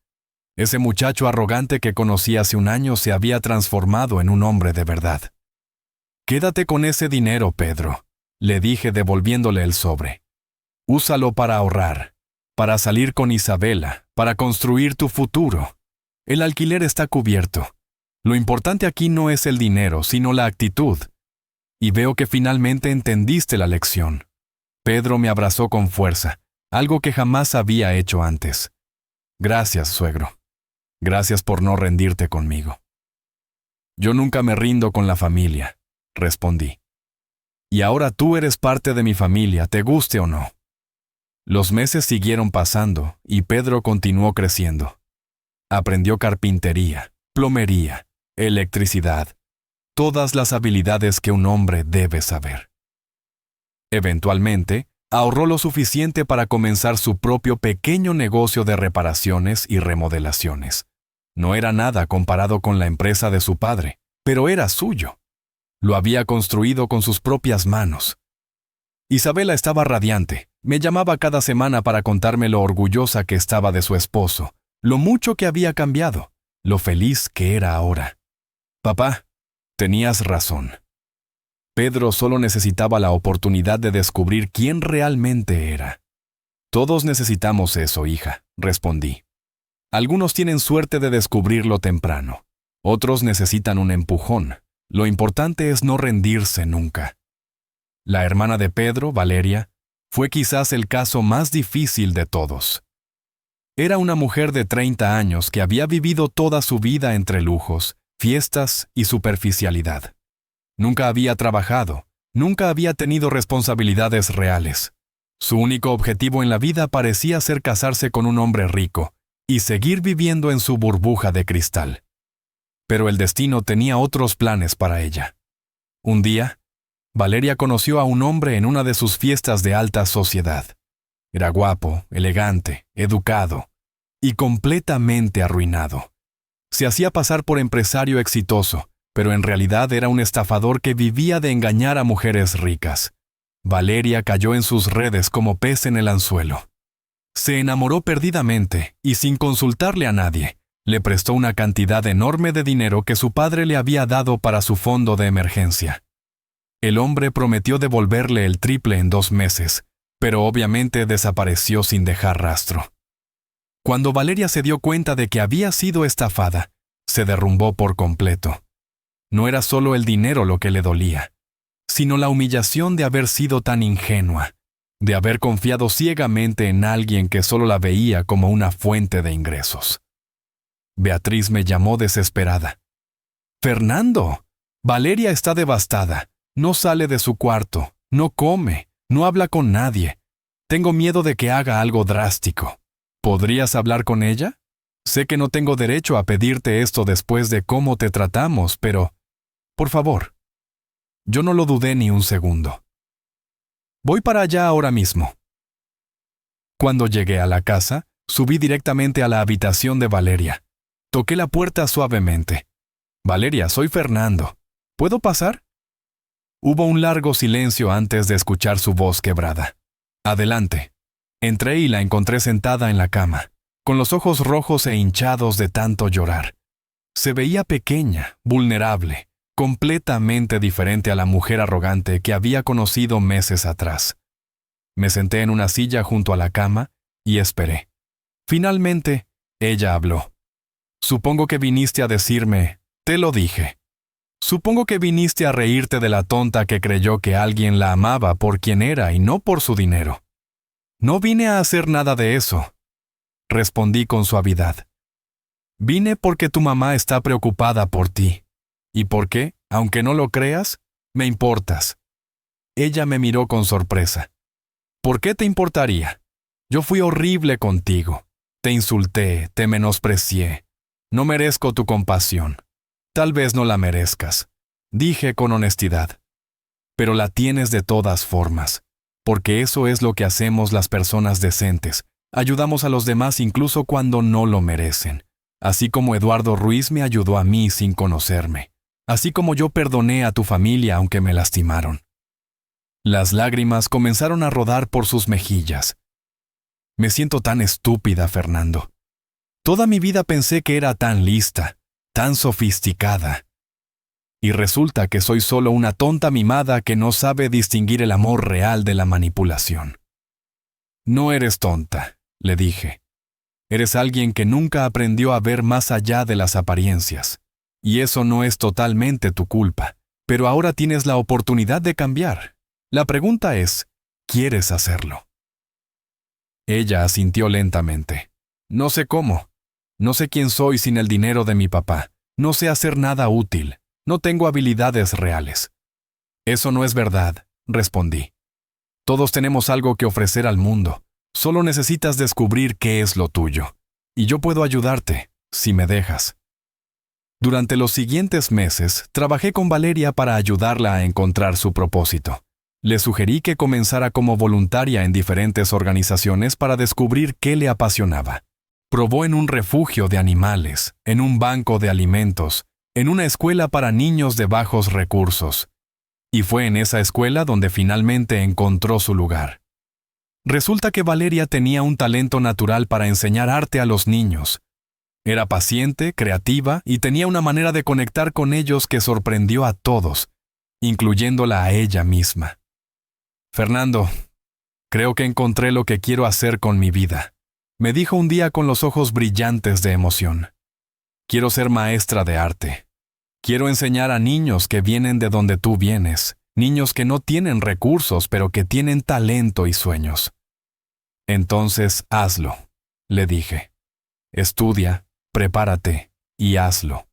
Ese muchacho arrogante que conocí hace un año se había transformado en un hombre de verdad. «Quédate con ese dinero, Pedro», le dije devolviéndole el sobre. «Úsalo para ahorrar, para salir con Isabela, para construir tu futuro. El alquiler está cubierto. Lo importante aquí no es el dinero, sino la actitud. Y veo que finalmente entendiste la lección». Pedro me abrazó con fuerza, algo que jamás había hecho antes. «Gracias, suegro. Gracias por no rendirte conmigo». «Yo nunca me rindo con la familia», respondí. «Y ahora tú eres parte de mi familia, te guste o no». Los meses siguieron pasando y Pedro continuó creciendo. Aprendió carpintería, plomería, electricidad, todas las habilidades que un hombre debe saber. Eventualmente, ahorró lo suficiente para comenzar su propio pequeño negocio de reparaciones y remodelaciones. No era nada comparado con la empresa de su padre, pero era suyo. Lo había construido con sus propias manos. Isabela estaba radiante. Me llamaba cada semana para contarme lo orgullosa que estaba de su esposo, lo mucho que había cambiado, lo feliz que era ahora. «Papá, tenías razón. Pedro solo necesitaba la oportunidad de descubrir quién realmente era». «Todos necesitamos eso, hija», respondí. «Algunos tienen suerte de descubrirlo temprano. Otros necesitan un empujón. Lo importante es no rendirse nunca». La hermana de Pedro, Valeria, fue quizás el caso más difícil de todos. Era una mujer de 30 años que había vivido toda su vida entre lujos, fiestas y superficialidad. Nunca había trabajado, nunca había tenido responsabilidades reales. Su único objetivo en la vida parecía ser casarse con un hombre rico y seguir viviendo en su burbuja de cristal. Pero el destino tenía otros planes para ella. Un día, Valeria conoció a un hombre en una de sus fiestas de alta sociedad. Era guapo, elegante, educado y completamente arruinado. Se hacía pasar por empresario exitoso, pero en realidad era un estafador que vivía de engañar a mujeres ricas. Valeria cayó en sus redes como pez en el anzuelo. Se enamoró perdidamente y sin consultarle a nadie, le prestó una cantidad enorme de dinero que su padre le había dado para su fondo de emergencia. El hombre prometió devolverle el triple en 2 meses, pero obviamente desapareció sin dejar rastro. Cuando Valeria se dio cuenta de que había sido estafada, se derrumbó por completo. No era solo el dinero lo que le dolía, sino la humillación de haber sido tan ingenua, de haber confiado ciegamente en alguien que solo la veía como una fuente de ingresos. Beatriz me llamó desesperada. «Fernando, Valeria está devastada. No sale de su cuarto, no come, no habla con nadie. Tengo miedo de que haga algo drástico. ¿Podrías hablar con ella? Sé que no tengo derecho a pedirte esto después de cómo te tratamos, pero, por favor». Yo no lo dudé ni un segundo. «Voy para allá ahora mismo». Cuando llegué a la casa, subí directamente a la habitación de Valeria. Toqué la puerta suavemente. «Valeria, soy Fernando. ¿Puedo pasar?» Hubo un largo silencio antes de escuchar su voz quebrada. «Adelante». Entré y la encontré sentada en la cama, con los ojos rojos e hinchados de tanto llorar. Se veía pequeña, vulnerable, completamente diferente a la mujer arrogante que había conocido meses atrás. Me senté en una silla junto a la cama y esperé. Finalmente, ella habló. «Supongo que viniste a decirme, te lo dije. Supongo que viniste a reírte de la tonta que creyó que alguien la amaba por quien era y no por su dinero». No vine a hacer nada de eso, respondí con suavidad. Vine porque tu mamá está preocupada por ti. ¿Y por qué? Aunque no lo creas, me importas. Ella me miró con sorpresa. ¿Por qué te importaría? Yo fui horrible contigo. Te insulté, te menosprecié. No merezco tu compasión. Tal vez no la merezcas, dije con honestidad. Pero la tienes de todas formas, porque eso es lo que hacemos las personas decentes. Ayudamos a los demás incluso cuando no lo merecen. Así como Eduardo Ruiz me ayudó a mí sin conocerme. Así como yo perdoné a tu familia aunque me lastimaron. Las lágrimas comenzaron a rodar por sus mejillas. Me siento tan estúpida, Fernando. Toda mi vida pensé que era tan lista, tan sofisticada. Y resulta que soy solo una tonta mimada que no sabe distinguir el amor real de la manipulación. No eres tonta, le dije. Eres alguien que nunca aprendió a ver más allá de las apariencias. Y eso no es totalmente tu culpa, pero ahora tienes la oportunidad de cambiar. La pregunta es, ¿quieres hacerlo? Ella asintió lentamente. No sé cómo. No sé quién soy sin el dinero de mi papá. No sé hacer nada útil. No tengo habilidades reales. Eso no es verdad, respondí. Todos tenemos algo que ofrecer al mundo. Solo necesitas descubrir qué es lo tuyo. Y yo puedo ayudarte, si me dejas. Durante los siguientes meses, trabajé con Valeria para ayudarla a encontrar su propósito. Le sugerí que comenzara como voluntaria en diferentes organizaciones para descubrir qué le apasionaba. Probó en un refugio de animales, en un banco de alimentos, en una escuela para niños de bajos recursos. Y fue en esa escuela donde finalmente encontró su lugar. Resulta que Valeria tenía un talento natural para enseñar arte a los niños. Era paciente, creativa y tenía una manera de conectar con ellos que sorprendió a todos, incluyéndola a ella misma. Fernando, creo que encontré lo que quiero hacer con mi vida, me dijo un día con los ojos brillantes de emoción. Quiero ser maestra de arte. Quiero enseñar a niños que vienen de donde tú vienes, niños que no tienen recursos pero que tienen talento y sueños. Entonces hazlo, le dije. Estudia, prepárate y hazlo.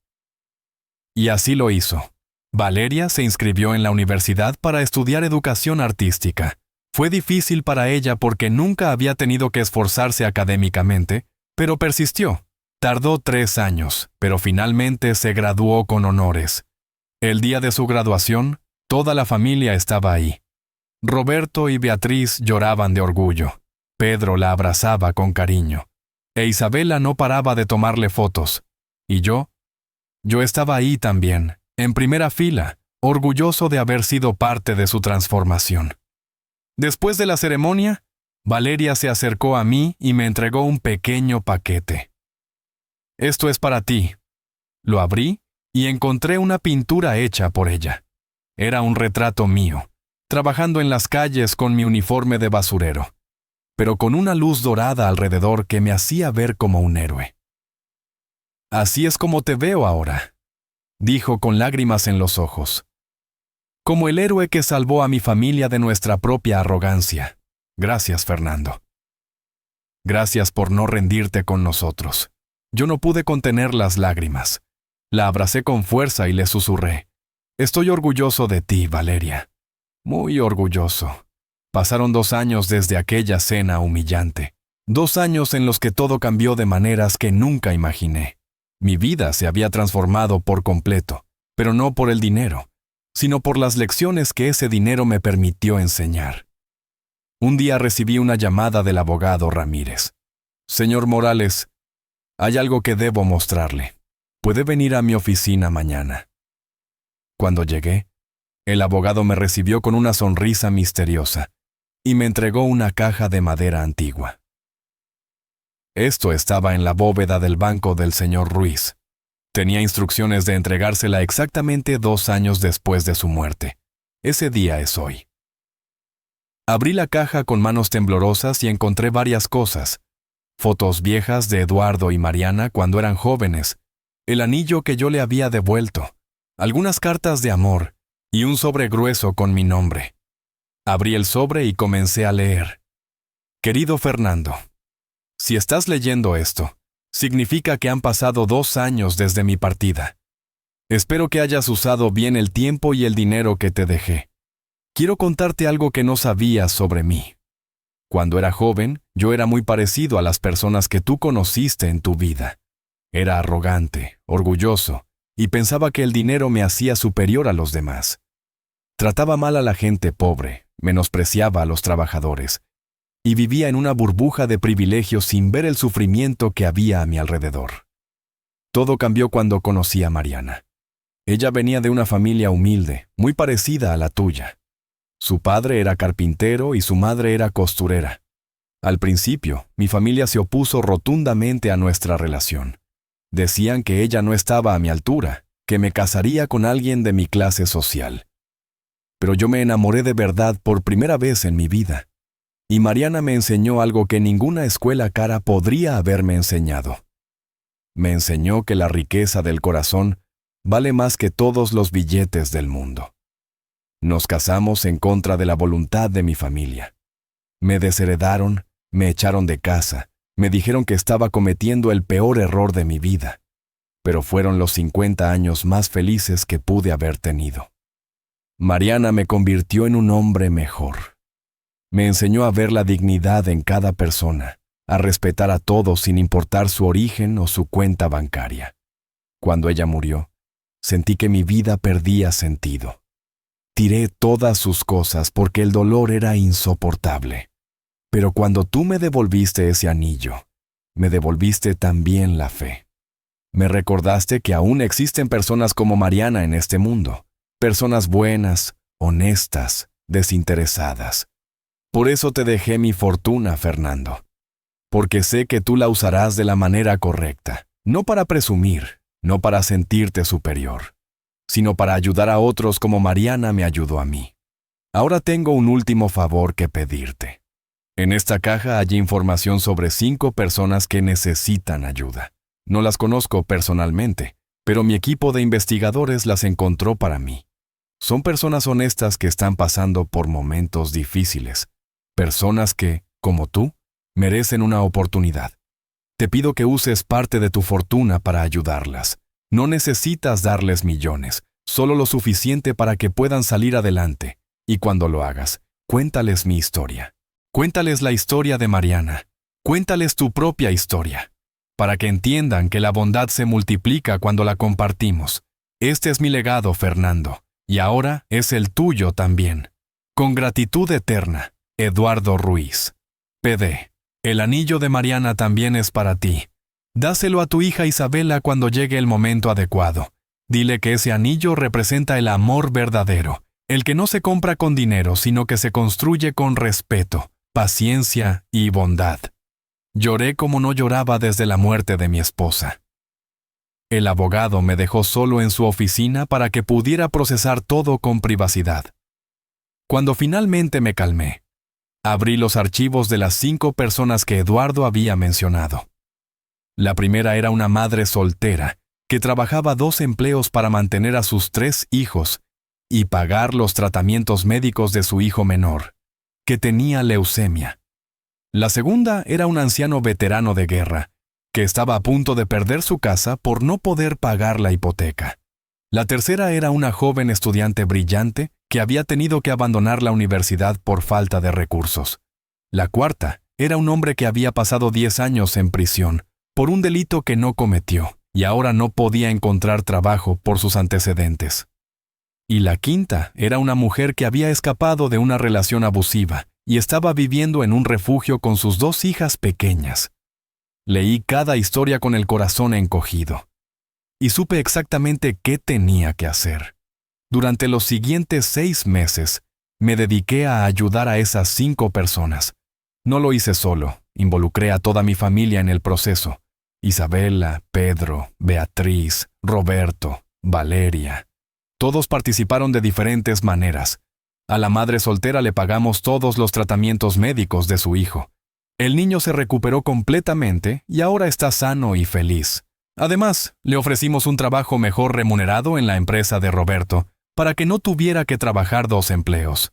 Y así lo hizo. Valeria se inscribió en la universidad para estudiar educación artística. Fue difícil para ella porque nunca había tenido que esforzarse académicamente, pero persistió. Tardó 3 años, pero finalmente se graduó con honores. El día de su graduación, toda la familia estaba ahí. Roberto y Beatriz lloraban de orgullo. Pedro la abrazaba con cariño. E Isabela no paraba de tomarle fotos. Y yo estaba ahí también, en primera fila, orgulloso de haber sido parte de su transformación. Después de la ceremonia, Valeria se acercó a mí y me entregó un pequeño paquete. Esto es para ti. Lo abrí y encontré una pintura hecha por ella. Era un retrato mío, trabajando en las calles con mi uniforme de basurero, pero con una luz dorada alrededor que me hacía ver como un héroe. Así es como te veo ahora, dijo con lágrimas en los ojos. Como el héroe que salvó a mi familia de nuestra propia arrogancia. Gracias, Fernando. Gracias por no rendirte con nosotros. Yo no pude contener las lágrimas. La abracé con fuerza y le susurré. Estoy orgulloso de ti, Valeria. Muy orgulloso. Pasaron 2 años desde aquella cena humillante. 2 años en los que todo cambió de maneras que nunca imaginé. Mi vida se había transformado por completo, pero no por el dinero, sino por las lecciones que ese dinero me permitió enseñar. Un día recibí una llamada del abogado Ramírez. Señor Morales, hay algo que debo mostrarle. ¿Puede venir a mi oficina mañana? Cuando llegué, el abogado me recibió con una sonrisa misteriosa y me entregó una caja de madera antigua. Esto estaba en la bóveda del banco del señor Ruiz. Tenía instrucciones de entregársela exactamente 2 años después de su muerte. Ese día es hoy. Abrí la caja con manos temblorosas y encontré varias cosas. Fotos viejas de Eduardo y Mariana cuando eran jóvenes, el anillo que yo le había devuelto, algunas cartas de amor y un sobre grueso con mi nombre. Abrí el sobre y comencé a leer. Querido Fernando, si estás leyendo esto, significa que han pasado 2 años desde mi partida. Espero que hayas usado bien el tiempo y el dinero que te dejé. Quiero contarte algo que no sabías sobre mí. Cuando era joven, yo era muy parecido a las personas que tú conociste en tu vida. Era arrogante, orgulloso, y pensaba que el dinero me hacía superior a los demás. Trataba mal a la gente pobre, menospreciaba a los trabajadores, y vivía en una burbuja de privilegios sin ver el sufrimiento que había a mi alrededor. Todo cambió cuando conocí a Mariana. Ella venía de una familia humilde, muy parecida a la tuya. Su padre era carpintero y su madre era costurera. Al principio, mi familia se opuso rotundamente a nuestra relación. Decían que ella no estaba a mi altura, que me casaría con alguien de mi clase social. Pero yo me enamoré de verdad por primera vez en mi vida. Y Mariana me enseñó algo que ninguna escuela cara podría haberme enseñado. Me enseñó que la riqueza del corazón vale más que todos los billetes del mundo. Nos casamos en contra de la voluntad de mi familia. Me desheredaron, me echaron de casa, me dijeron que estaba cometiendo el peor error de mi vida, pero fueron los 50 años más felices que pude haber tenido. Mariana me convirtió en un hombre mejor. Me enseñó a ver la dignidad en cada persona, a respetar a todos sin importar su origen o su cuenta bancaria. Cuando ella murió, sentí que mi vida perdía sentido. Tiré todas sus cosas porque el dolor era insoportable. Pero cuando tú me devolviste ese anillo, me devolviste también la fe. Me recordaste que aún existen personas como Mariana en este mundo, personas buenas, honestas, desinteresadas. Por eso te dejé mi fortuna, Fernando, porque sé que tú la usarás de la manera correcta, no para presumir, no para sentirte superior, sino para ayudar a otros como Mariana me ayudó a mí. Ahora tengo un último favor que pedirte. En esta caja hay información sobre 5 personas que necesitan ayuda. No las conozco personalmente, pero mi equipo de investigadores las encontró para mí. Son personas honestas que están pasando por momentos difíciles. Personas que, como tú, merecen una oportunidad. Te pido que uses parte de tu fortuna para ayudarlas. No necesitas darles millones, solo lo suficiente para que puedan salir adelante. Y cuando lo hagas, cuéntales mi historia. Cuéntales la historia de Mariana. Cuéntales tu propia historia, para que entiendan que la bondad se multiplica cuando la compartimos. Este es mi legado, Fernando, y ahora es el tuyo también. Con gratitud eterna, Eduardo Ruiz. PD. El anillo de Mariana también es para ti. Dáselo a tu hija Isabela cuando llegue el momento adecuado. Dile que ese anillo representa el amor verdadero, el que no se compra con dinero, sino que se construye con respeto, paciencia y bondad. Lloré como no lloraba desde la muerte de mi esposa. El abogado me dejó solo en su oficina para que pudiera procesar todo con privacidad. Cuando finalmente me calmé, abrí los archivos de las 5 personas que Eduardo había mencionado. La primera era una madre soltera que trabajaba 2 empleos para mantener a sus 3 hijos y pagar los tratamientos médicos de su hijo menor, que tenía leucemia. La segunda era un anciano veterano de guerra, que estaba a punto de perder su casa por no poder pagar la hipoteca. La tercera era una joven estudiante brillante que había tenido que abandonar la universidad por falta de recursos. La cuarta era un hombre que había pasado 10 años en prisión por un delito que no cometió y ahora no podía encontrar trabajo por sus antecedentes. Y la quinta era una mujer que había escapado de una relación abusiva y estaba viviendo en un refugio con sus 2 hijas pequeñas. Leí cada historia con el corazón encogido y supe exactamente qué tenía que hacer. Durante los siguientes 6 meses, me dediqué a ayudar a esas 5 personas. No lo hice solo, involucré a toda mi familia en el proceso. Isabela, Pedro, Beatriz, Roberto, Valeria. Todos participaron de diferentes maneras. A la madre soltera le pagamos todos los tratamientos médicos de su hijo. El niño se recuperó completamente y ahora está sano y feliz. Además, le ofrecimos un trabajo mejor remunerado en la empresa de Roberto, para que no tuviera que trabajar 2 empleos.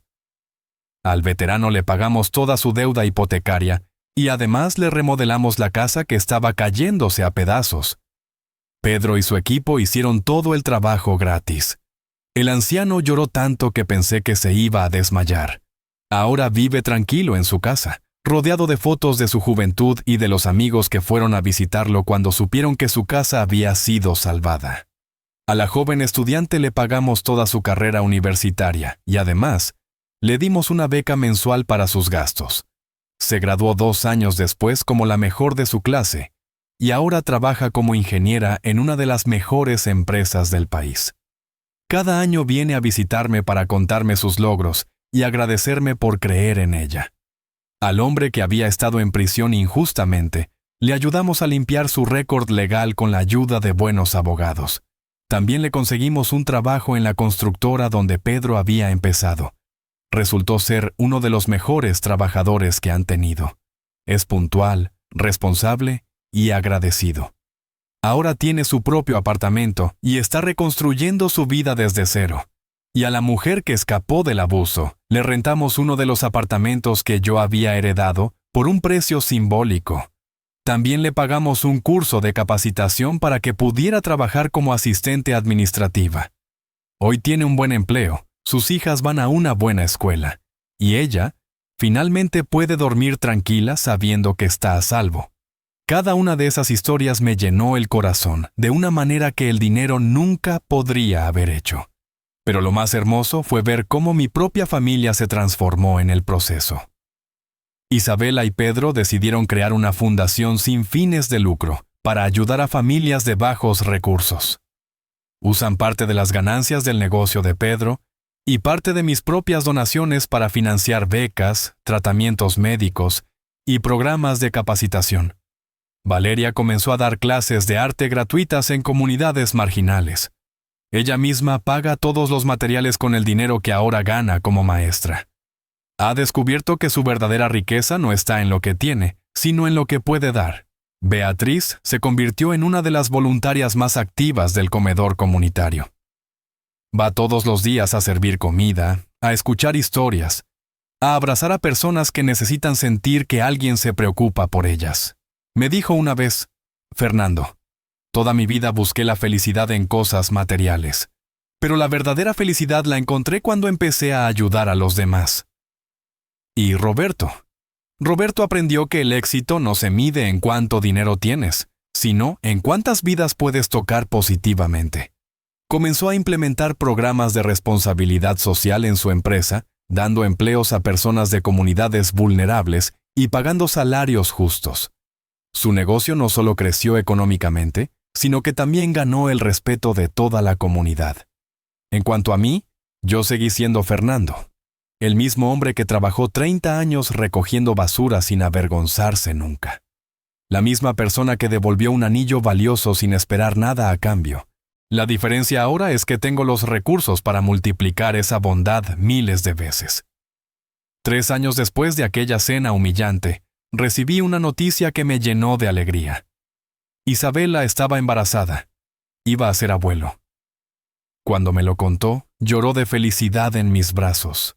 Al veterano le pagamos toda su deuda hipotecaria y además le remodelamos la casa que estaba cayéndose a pedazos. Pedro y su equipo hicieron todo el trabajo gratis. El anciano lloró tanto que pensé que se iba a desmayar. Ahora vive tranquilo en su casa, rodeado de fotos de su juventud y de los amigos que fueron a visitarlo cuando supieron que su casa había sido salvada. A la joven estudiante le pagamos toda su carrera universitaria y además, le dimos una beca mensual para sus gastos. Se graduó 2 años después como la mejor de su clase y ahora trabaja como ingeniera en una de las mejores empresas del país. Cada año viene a visitarme para contarme sus logros y agradecerme por creer en ella. Al hombre que había estado en prisión injustamente, le ayudamos a limpiar su récord legal con la ayuda de buenos abogados. También le conseguimos un trabajo en la constructora donde Pedro había empezado. Resultó ser uno de los mejores trabajadores que han tenido. Es puntual, responsable y agradecido. Ahora tiene su propio apartamento y está reconstruyendo su vida desde cero. Y a la mujer que escapó del abuso, le rentamos uno de los apartamentos que yo había heredado por un precio simbólico. También le pagamos un curso de capacitación para que pudiera trabajar como asistente administrativa. Hoy tiene un buen empleo, sus hijas van a una buena escuela, y ella, finalmente puede dormir tranquila sabiendo que está a salvo. Cada una de esas historias me llenó el corazón de una manera que el dinero nunca podría haber hecho. Pero lo más hermoso fue ver cómo mi propia familia se transformó en el proceso. Isabela y Pedro decidieron crear una fundación sin fines de lucro para ayudar a familias de bajos recursos. Usan parte de las ganancias del negocio de Pedro y parte de mis propias donaciones para financiar becas, tratamientos médicos y programas de capacitación. Valeria comenzó a dar clases de arte gratuitas en comunidades marginales. Ella misma paga todos los materiales con el dinero que ahora gana como maestra. Ha descubierto que su verdadera riqueza no está en lo que tiene, sino en lo que puede dar. Beatriz se convirtió en una de las voluntarias más activas del comedor comunitario. Va todos los días a servir comida, a escuchar historias, a abrazar a personas que necesitan sentir que alguien se preocupa por ellas. Me dijo una vez, Fernando, toda mi vida busqué la felicidad en cosas materiales, pero la verdadera felicidad la encontré cuando empecé a ayudar a los demás. Y Roberto aprendió que el éxito no se mide en cuánto dinero tienes, sino en cuántas vidas puedes tocar positivamente. Comenzó a implementar programas de responsabilidad social en su empresa, dando empleos a personas de comunidades vulnerables y pagando salarios justos. Su negocio no solo creció económicamente, sino que también ganó el respeto de toda la comunidad. En cuanto a mí, yo seguí siendo Fernando, el mismo hombre que trabajó 30 años recogiendo basura sin avergonzarse nunca. La misma persona que devolvió un anillo valioso sin esperar nada a cambio. La diferencia ahora es que tengo los recursos para multiplicar esa bondad miles de veces. 3 años después de aquella cena humillante, recibí una noticia que me llenó de alegría. Isabela estaba embarazada. Iba a ser abuelo. Cuando me lo contó, lloró de felicidad en mis brazos.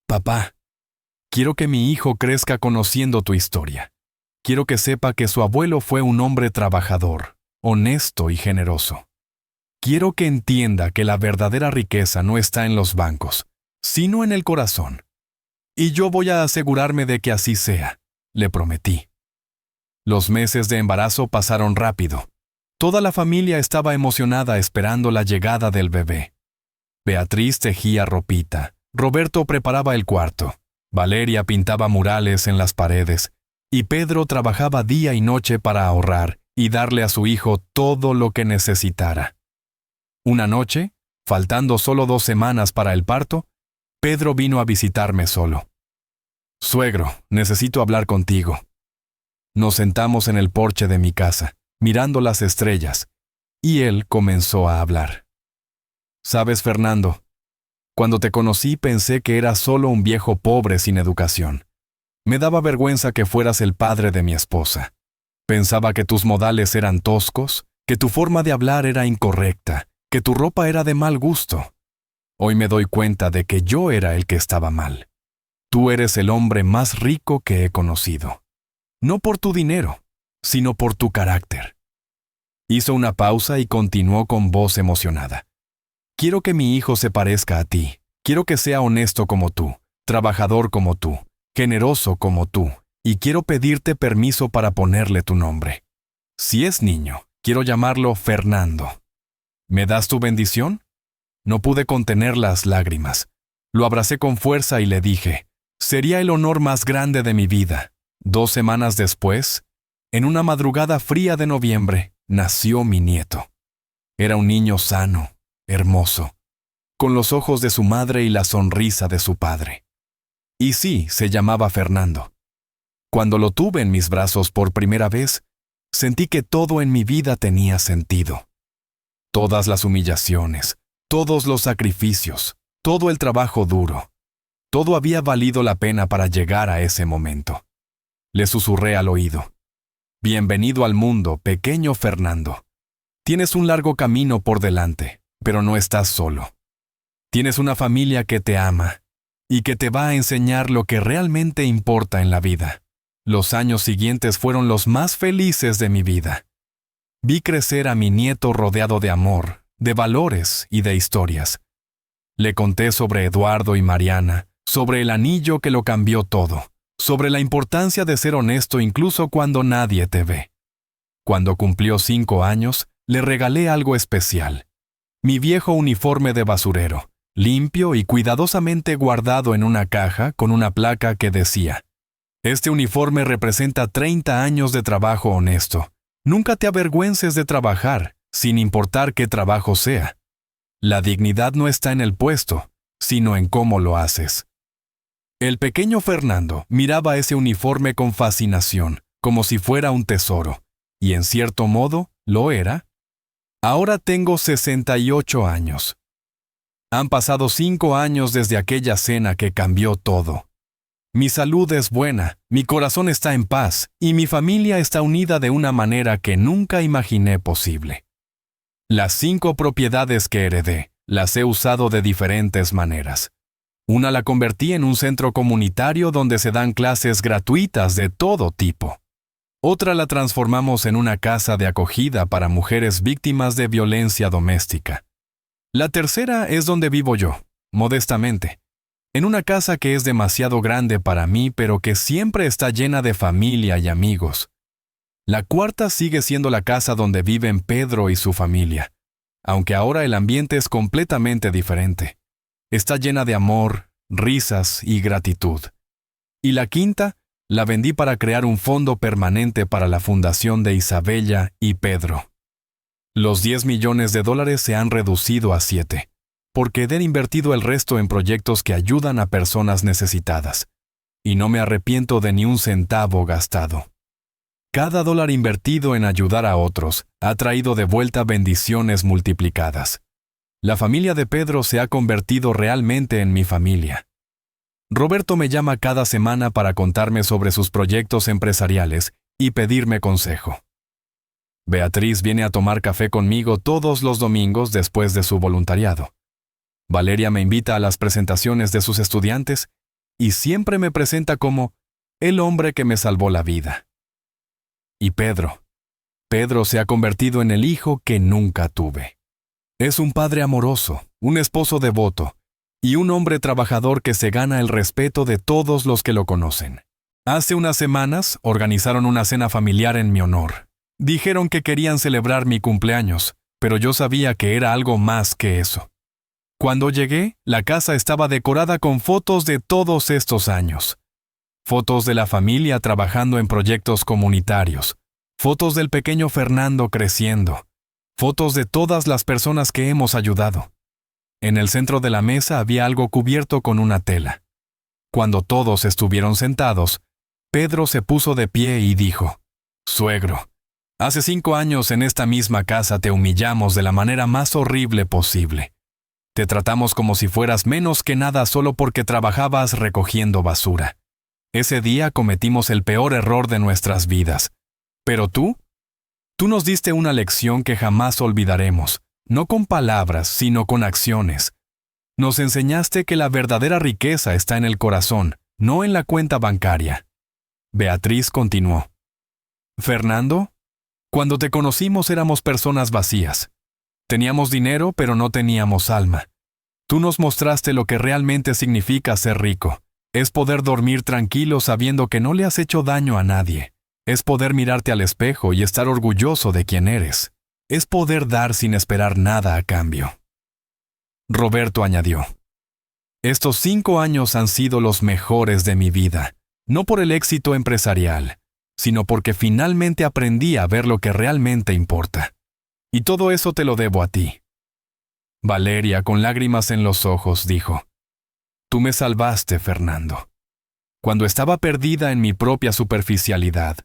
Papá, quiero que mi hijo crezca conociendo tu historia. Quiero que sepa que su abuelo fue un hombre trabajador, honesto y generoso. Quiero que entienda que la verdadera riqueza no está en los bancos, sino en el corazón. Y yo voy a asegurarme de que así sea, le prometí. Los meses de embarazo pasaron rápido. Toda la familia estaba emocionada esperando la llegada del bebé. Beatriz tejía ropita, Roberto preparaba el cuarto, Valeria pintaba murales en las paredes, y Pedro trabajaba día y noche para ahorrar y darle a su hijo todo lo que necesitara. Una noche, faltando solo 2 semanas para el parto, Pedro vino a visitarme solo. Suegro, necesito hablar contigo. Nos sentamos en el porche de mi casa, mirando las estrellas, y él comenzó a hablar. Sabes, Fernando, cuando te conocí pensé que eras solo un viejo pobre sin educación. Me daba vergüenza que fueras el padre de mi esposa. Pensaba que tus modales eran toscos, que tu forma de hablar era incorrecta, que tu ropa era de mal gusto. Hoy me doy cuenta de que yo era el que estaba mal. Tú eres el hombre más rico que he conocido. No por tu dinero, sino por tu carácter. Hizo una pausa y continuó con voz emocionada. Quiero que mi hijo se parezca a ti. Quiero que sea honesto como tú, trabajador como tú, generoso como tú, y quiero pedirte permiso para ponerle tu nombre. Si es niño, quiero llamarlo Fernando. ¿Me das tu bendición? No pude contener las lágrimas. Lo abracé con fuerza y le dije, sería el honor más grande de mi vida. 2 semanas después, en una madrugada fría de noviembre, nació mi nieto. Era un niño sano, hermoso, con los ojos de su madre y la sonrisa de su padre. Y sí, se llamaba Fernando. Cuando lo tuve en mis brazos por primera vez, sentí que todo en mi vida tenía sentido. Todas las humillaciones, todos los sacrificios, todo el trabajo duro, todo había valido la pena para llegar a ese momento. Le susurré al oído. Bienvenido al mundo, pequeño Fernando. Tienes un largo camino por delante, pero no estás solo. Tienes una familia que te ama y que te va a enseñar lo que realmente importa en la vida. Los años siguientes fueron los más felices de mi vida. Vi crecer a mi nieto rodeado de amor, de valores y de historias. Le conté sobre Eduardo y Mariana, sobre el anillo que lo cambió todo, sobre la importancia de ser honesto incluso cuando nadie te ve. Cuando cumplió 5 años, le regalé algo especial. Mi viejo uniforme de basurero, limpio y cuidadosamente guardado en una caja con una placa que decía: este uniforme representa 30 años de trabajo honesto. Nunca te avergüences de trabajar, sin importar qué trabajo sea. La dignidad no está en el puesto, sino en cómo lo haces. El pequeño Fernando miraba ese uniforme con fascinación, como si fuera un tesoro, y en cierto modo, lo era. Ahora tengo 68 años. Han pasado 5 años desde aquella cena que cambió todo. Mi salud es buena, mi corazón está en paz, y mi familia está unida de una manera que nunca imaginé posible. Las 5 propiedades que heredé, las he usado de diferentes maneras. Una la convertí en un centro comunitario donde se dan clases gratuitas de todo tipo. Otra la transformamos en una casa de acogida para mujeres víctimas de violencia doméstica. La tercera es donde vivo yo, modestamente, en una casa que es demasiado grande para mí, pero que siempre está llena de familia y amigos. La cuarta sigue siendo la casa donde viven Pedro y su familia, aunque ahora el ambiente es completamente diferente. Está llena de amor, risas y gratitud. Y la quinta, la vendí para crear un fondo permanente para la fundación de Isabella y Pedro. Los $10 millones se han reducido a 7, porque he invertido el resto en proyectos que ayudan a personas necesitadas. Y no me arrepiento de ni un centavo gastado. Cada dólar invertido en ayudar a otros ha traído de vuelta bendiciones multiplicadas. La familia de Pedro se ha convertido realmente en mi familia. Roberto me llama cada semana para contarme sobre sus proyectos empresariales y pedirme consejo. Beatriz viene a tomar café conmigo todos los domingos después de su voluntariado. Valeria me invita a las presentaciones de sus estudiantes y siempre me presenta como el hombre que me salvó la vida. Y Pedro se ha convertido en el hijo que nunca tuve. Es un padre amoroso, un esposo devoto y un hombre trabajador que se gana el respeto de todos los que lo conocen. Hace unas semanas organizaron una cena familiar en mi honor. Dijeron que querían celebrar mi cumpleaños, pero yo sabía que era algo más que eso. Cuando llegué, la casa estaba decorada con fotos de todos estos años. Fotos de la familia trabajando en proyectos comunitarios, fotos del pequeño Fernando creciendo, fotos de todas las personas que hemos ayudado. En el centro de la mesa había algo cubierto con una tela. Cuando todos estuvieron sentados, Pedro se puso de pie y dijo: «Suegro, hace 5 años en esta misma casa te humillamos de la manera más horrible posible. Te tratamos como si fueras menos que nada solo porque trabajabas recogiendo basura. Ese día cometimos el peor error de nuestras vidas. Pero tú nos diste una lección que jamás olvidaremos, no con palabras, sino con acciones. Nos enseñaste que la verdadera riqueza está en el corazón, no en la cuenta bancaria. Beatriz continuó. Fernando, cuando te conocimos éramos personas vacías. Teníamos dinero, pero no teníamos alma. Tú nos mostraste lo que realmente significa ser rico. Es poder dormir tranquilo sabiendo que no le has hecho daño a nadie. Es poder mirarte al espejo y estar orgulloso de quién eres. Es poder dar sin esperar nada a cambio. Roberto añadió. Estos 5 años han sido los mejores de mi vida, no por el éxito empresarial, sino porque finalmente aprendí a ver lo que realmente importa. Y todo eso te lo debo a ti. Valeria, con lágrimas en los ojos, dijo, Tú me salvaste, Fernando. Cuando estaba perdida en mi propia superficialidad,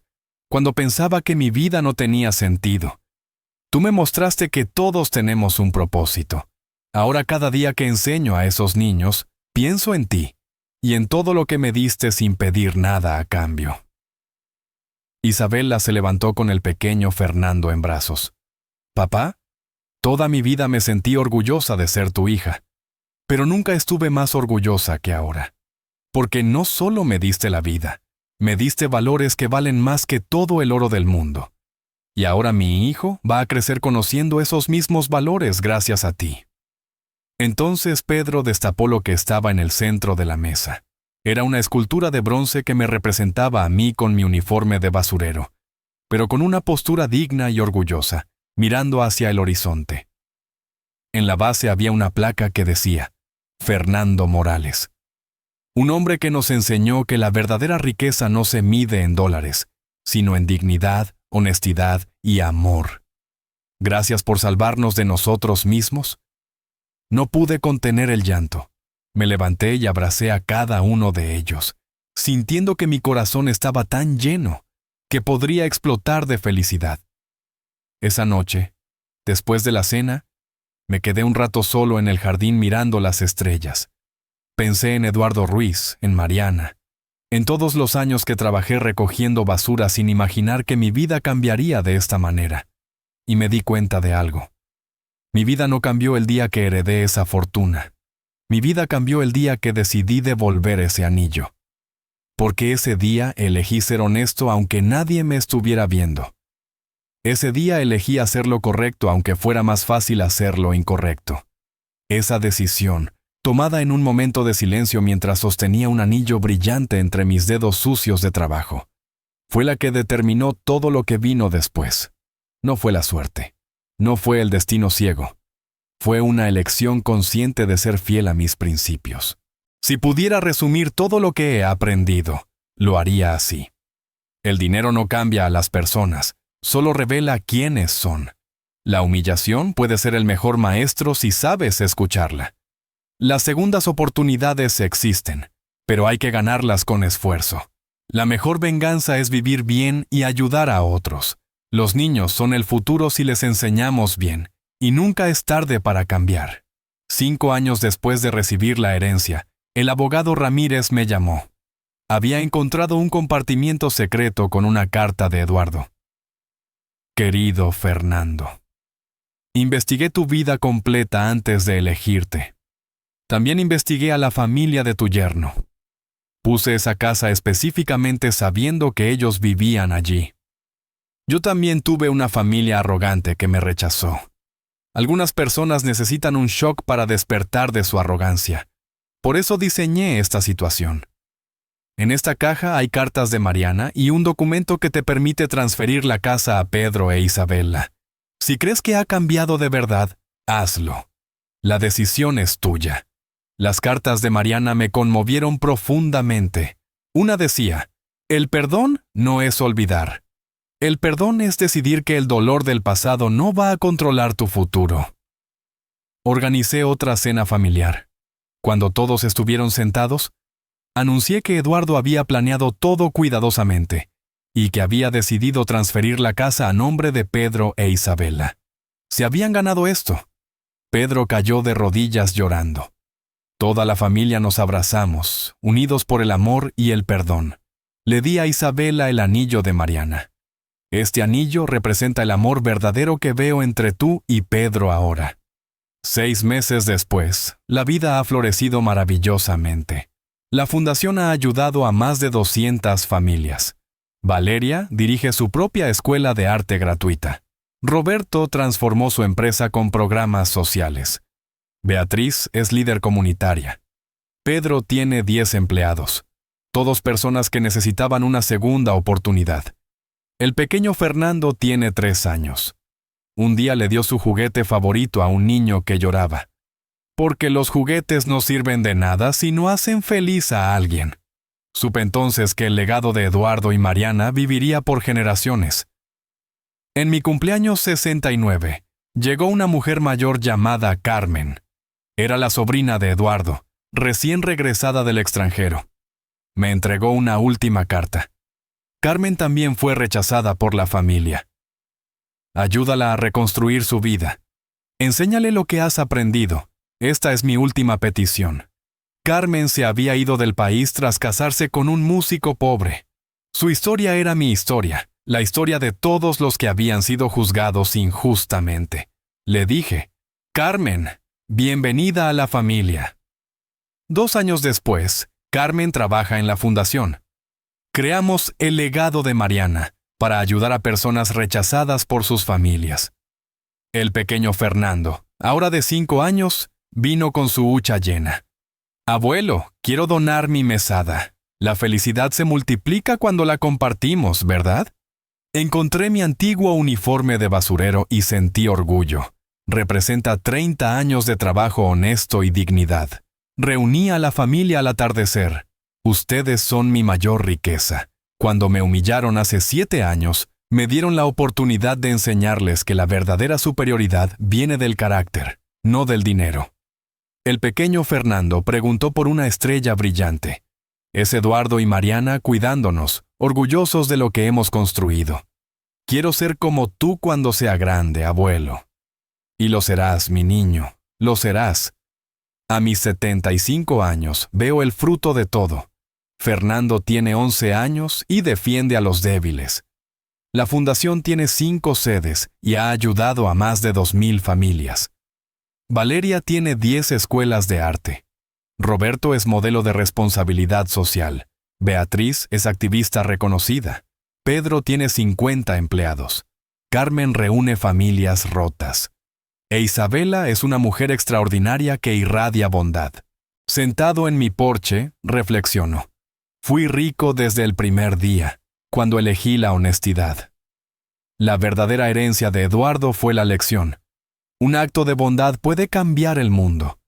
cuando pensaba que mi vida no tenía sentido, tú me mostraste que todos tenemos un propósito. Ahora cada día que enseño a esos niños, pienso en ti y en todo lo que me diste sin pedir nada a cambio. Isabela se levantó con el pequeño Fernando en brazos. Papá, toda mi vida me sentí orgullosa de ser tu hija, pero nunca estuve más orgullosa que ahora, porque no solo me diste la vida, me diste valores que valen más que todo el oro del mundo. Y ahora mi hijo va a crecer conociendo esos mismos valores gracias a ti. Entonces Pedro destapó lo que estaba en el centro de la mesa. Era una escultura de bronce que me representaba a mí con mi uniforme de basurero, pero con una postura digna y orgullosa, mirando hacia el horizonte. En la base había una placa que decía, Fernando Morales. Un hombre que nos enseñó que la verdadera riqueza no se mide en dólares, sino en dignidad, honestidad y amor. Gracias por salvarnos de nosotros mismos. No pude contener el llanto. Me levanté y abracé a cada uno de ellos, sintiendo que mi corazón estaba tan lleno que podría explotar de felicidad. Esa noche, después de la cena, me quedé un rato solo en el jardín mirando las estrellas. Pensé en Eduardo Ruiz, en Mariana, en todos los años que trabajé recogiendo basura sin imaginar que mi vida cambiaría de esta manera. Y me di cuenta de algo. Mi vida no cambió el día que heredé esa fortuna. Mi vida cambió el día que decidí devolver ese anillo. Porque ese día elegí ser honesto aunque nadie me estuviera viendo. Ese día elegí hacer lo correcto aunque fuera más fácil hacer lo incorrecto. Esa decisión, tomada en un momento de silencio mientras sostenía un anillo brillante entre mis dedos sucios de trabajo, fue la que determinó todo lo que vino después. No fue la suerte. No fue el destino ciego. Fue una elección consciente de ser fiel a mis principios. Si pudiera resumir todo lo que he aprendido, lo haría así. El dinero no cambia a las personas, solo revela quiénes son. La humillación puede ser el mejor maestro si sabes escucharla. Las segundas oportunidades existen, pero hay que ganarlas con esfuerzo. La mejor venganza es vivir bien y ayudar a otros. Los niños son el futuro si les enseñamos bien, y nunca es tarde para cambiar. 5 años después de recibir la herencia, el abogado Ramírez me llamó. Había encontrado un compartimiento secreto con una carta de Eduardo. Querido Fernando, investigué tu vida completa antes de elegirte. También investigué a la familia de tu yerno. Puse esa casa específicamente sabiendo que ellos vivían allí. Yo también tuve una familia arrogante que me rechazó. Algunas personas necesitan un shock para despertar de su arrogancia. Por eso diseñé esta situación. En esta caja hay cartas de Mariana y un documento que te permite transferir la casa a Pedro e Isabela. Si crees que ha cambiado de verdad, hazlo. La decisión es tuya. Las cartas de Mariana me conmovieron profundamente. Una decía, el perdón no es olvidar. El perdón es decidir que el dolor del pasado no va a controlar tu futuro. Organicé otra cena familiar. Cuando todos estuvieron sentados, anuncié que Eduardo había planeado todo cuidadosamente y que había decidido transferir la casa a nombre de Pedro e Isabela. Se habían ganado esto. Pedro cayó de rodillas llorando. Toda la familia nos abrazamos, unidos por el amor y el perdón. Le di a Isabela el anillo de Mariana. Este anillo representa el amor verdadero que veo entre tú y Pedro ahora. 6 meses después, la vida ha florecido maravillosamente. La fundación ha ayudado a más de 200 familias. Valeria dirige su propia escuela de arte gratuita. Roberto transformó su empresa con programas sociales. Beatriz es líder comunitaria. Pedro tiene 10 empleados, todos personas que necesitaban una segunda oportunidad. El pequeño Fernando tiene 3 años. Un día le dio su juguete favorito a un niño que lloraba. Porque los juguetes no sirven de nada si no hacen feliz a alguien. Supe entonces que el legado de Eduardo y Mariana viviría por generaciones. En mi cumpleaños 69, llegó una mujer mayor llamada Carmen. Era la sobrina de Eduardo, recién regresada del extranjero. Me entregó una última carta. Carmen también fue rechazada por la familia. Ayúdala a reconstruir su vida. Enséñale lo que has aprendido. Esta es mi última petición. Carmen se había ido del país tras casarse con un músico pobre. Su historia era mi historia, la historia de todos los que habían sido juzgados injustamente. Le dije, Carmen, bienvenida a la familia. 2 años después, Carmen trabaja en la fundación. Creamos el legado de Mariana para ayudar a personas rechazadas por sus familias. El pequeño Fernando, ahora de 5 años, vino con su hucha llena. Abuelo, quiero donar mi mesada. La felicidad se multiplica cuando la compartimos, ¿verdad? Encontré mi antiguo uniforme de basurero y sentí orgullo. Representa 30 años de trabajo honesto y dignidad. Reuní a la familia al atardecer. Ustedes son mi mayor riqueza. Cuando me humillaron hace 7 años, me dieron la oportunidad de enseñarles que la verdadera superioridad viene del carácter, no del dinero. El pequeño Fernando preguntó por una estrella brillante. Es Eduardo y Mariana cuidándonos, orgullosos de lo que hemos construido. Quiero ser como tú cuando sea grande, abuelo. Y lo serás, mi niño, lo serás. A mis 75 años veo el fruto de todo. Fernando tiene 11 años y defiende a los débiles. La fundación tiene 5 sedes y ha ayudado a más de 2,000 familias. Valeria tiene 10 escuelas de arte. Roberto es modelo de responsabilidad social. Beatriz es activista reconocida. Pedro tiene 50 empleados. Carmen reúne familias rotas. E Isabela es una mujer extraordinaria que irradia bondad. Sentado en mi porche, reflexiono. Fui rico desde el primer día, cuando elegí la honestidad. La verdadera herencia de Eduardo fue la lección. Un acto de bondad puede cambiar el mundo.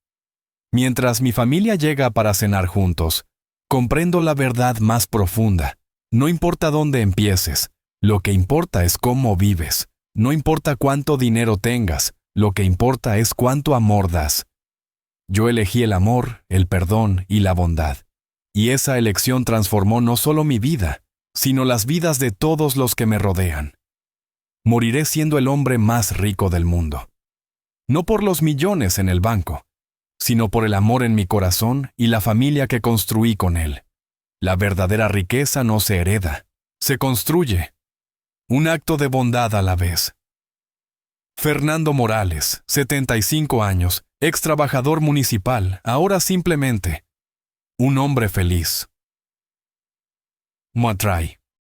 Mientras mi familia llega para cenar juntos, comprendo la verdad más profunda. No importa dónde empieces, lo que importa es cómo vives. No importa cuánto dinero tengas, lo que importa es cuánto amor das. Yo elegí el amor, el perdón y la bondad. Y esa elección transformó no solo mi vida, sino las vidas de todos los que me rodean. Moriré siendo el hombre más rico del mundo. No por los millones en el banco, sino por el amor en mi corazón y la familia que construí con él. La verdadera riqueza no se hereda, se construye. Un acto de bondad a la vez. Fernando Morales, 75 años, ex trabajador municipal, ahora simplemente un hombre feliz. Muatray.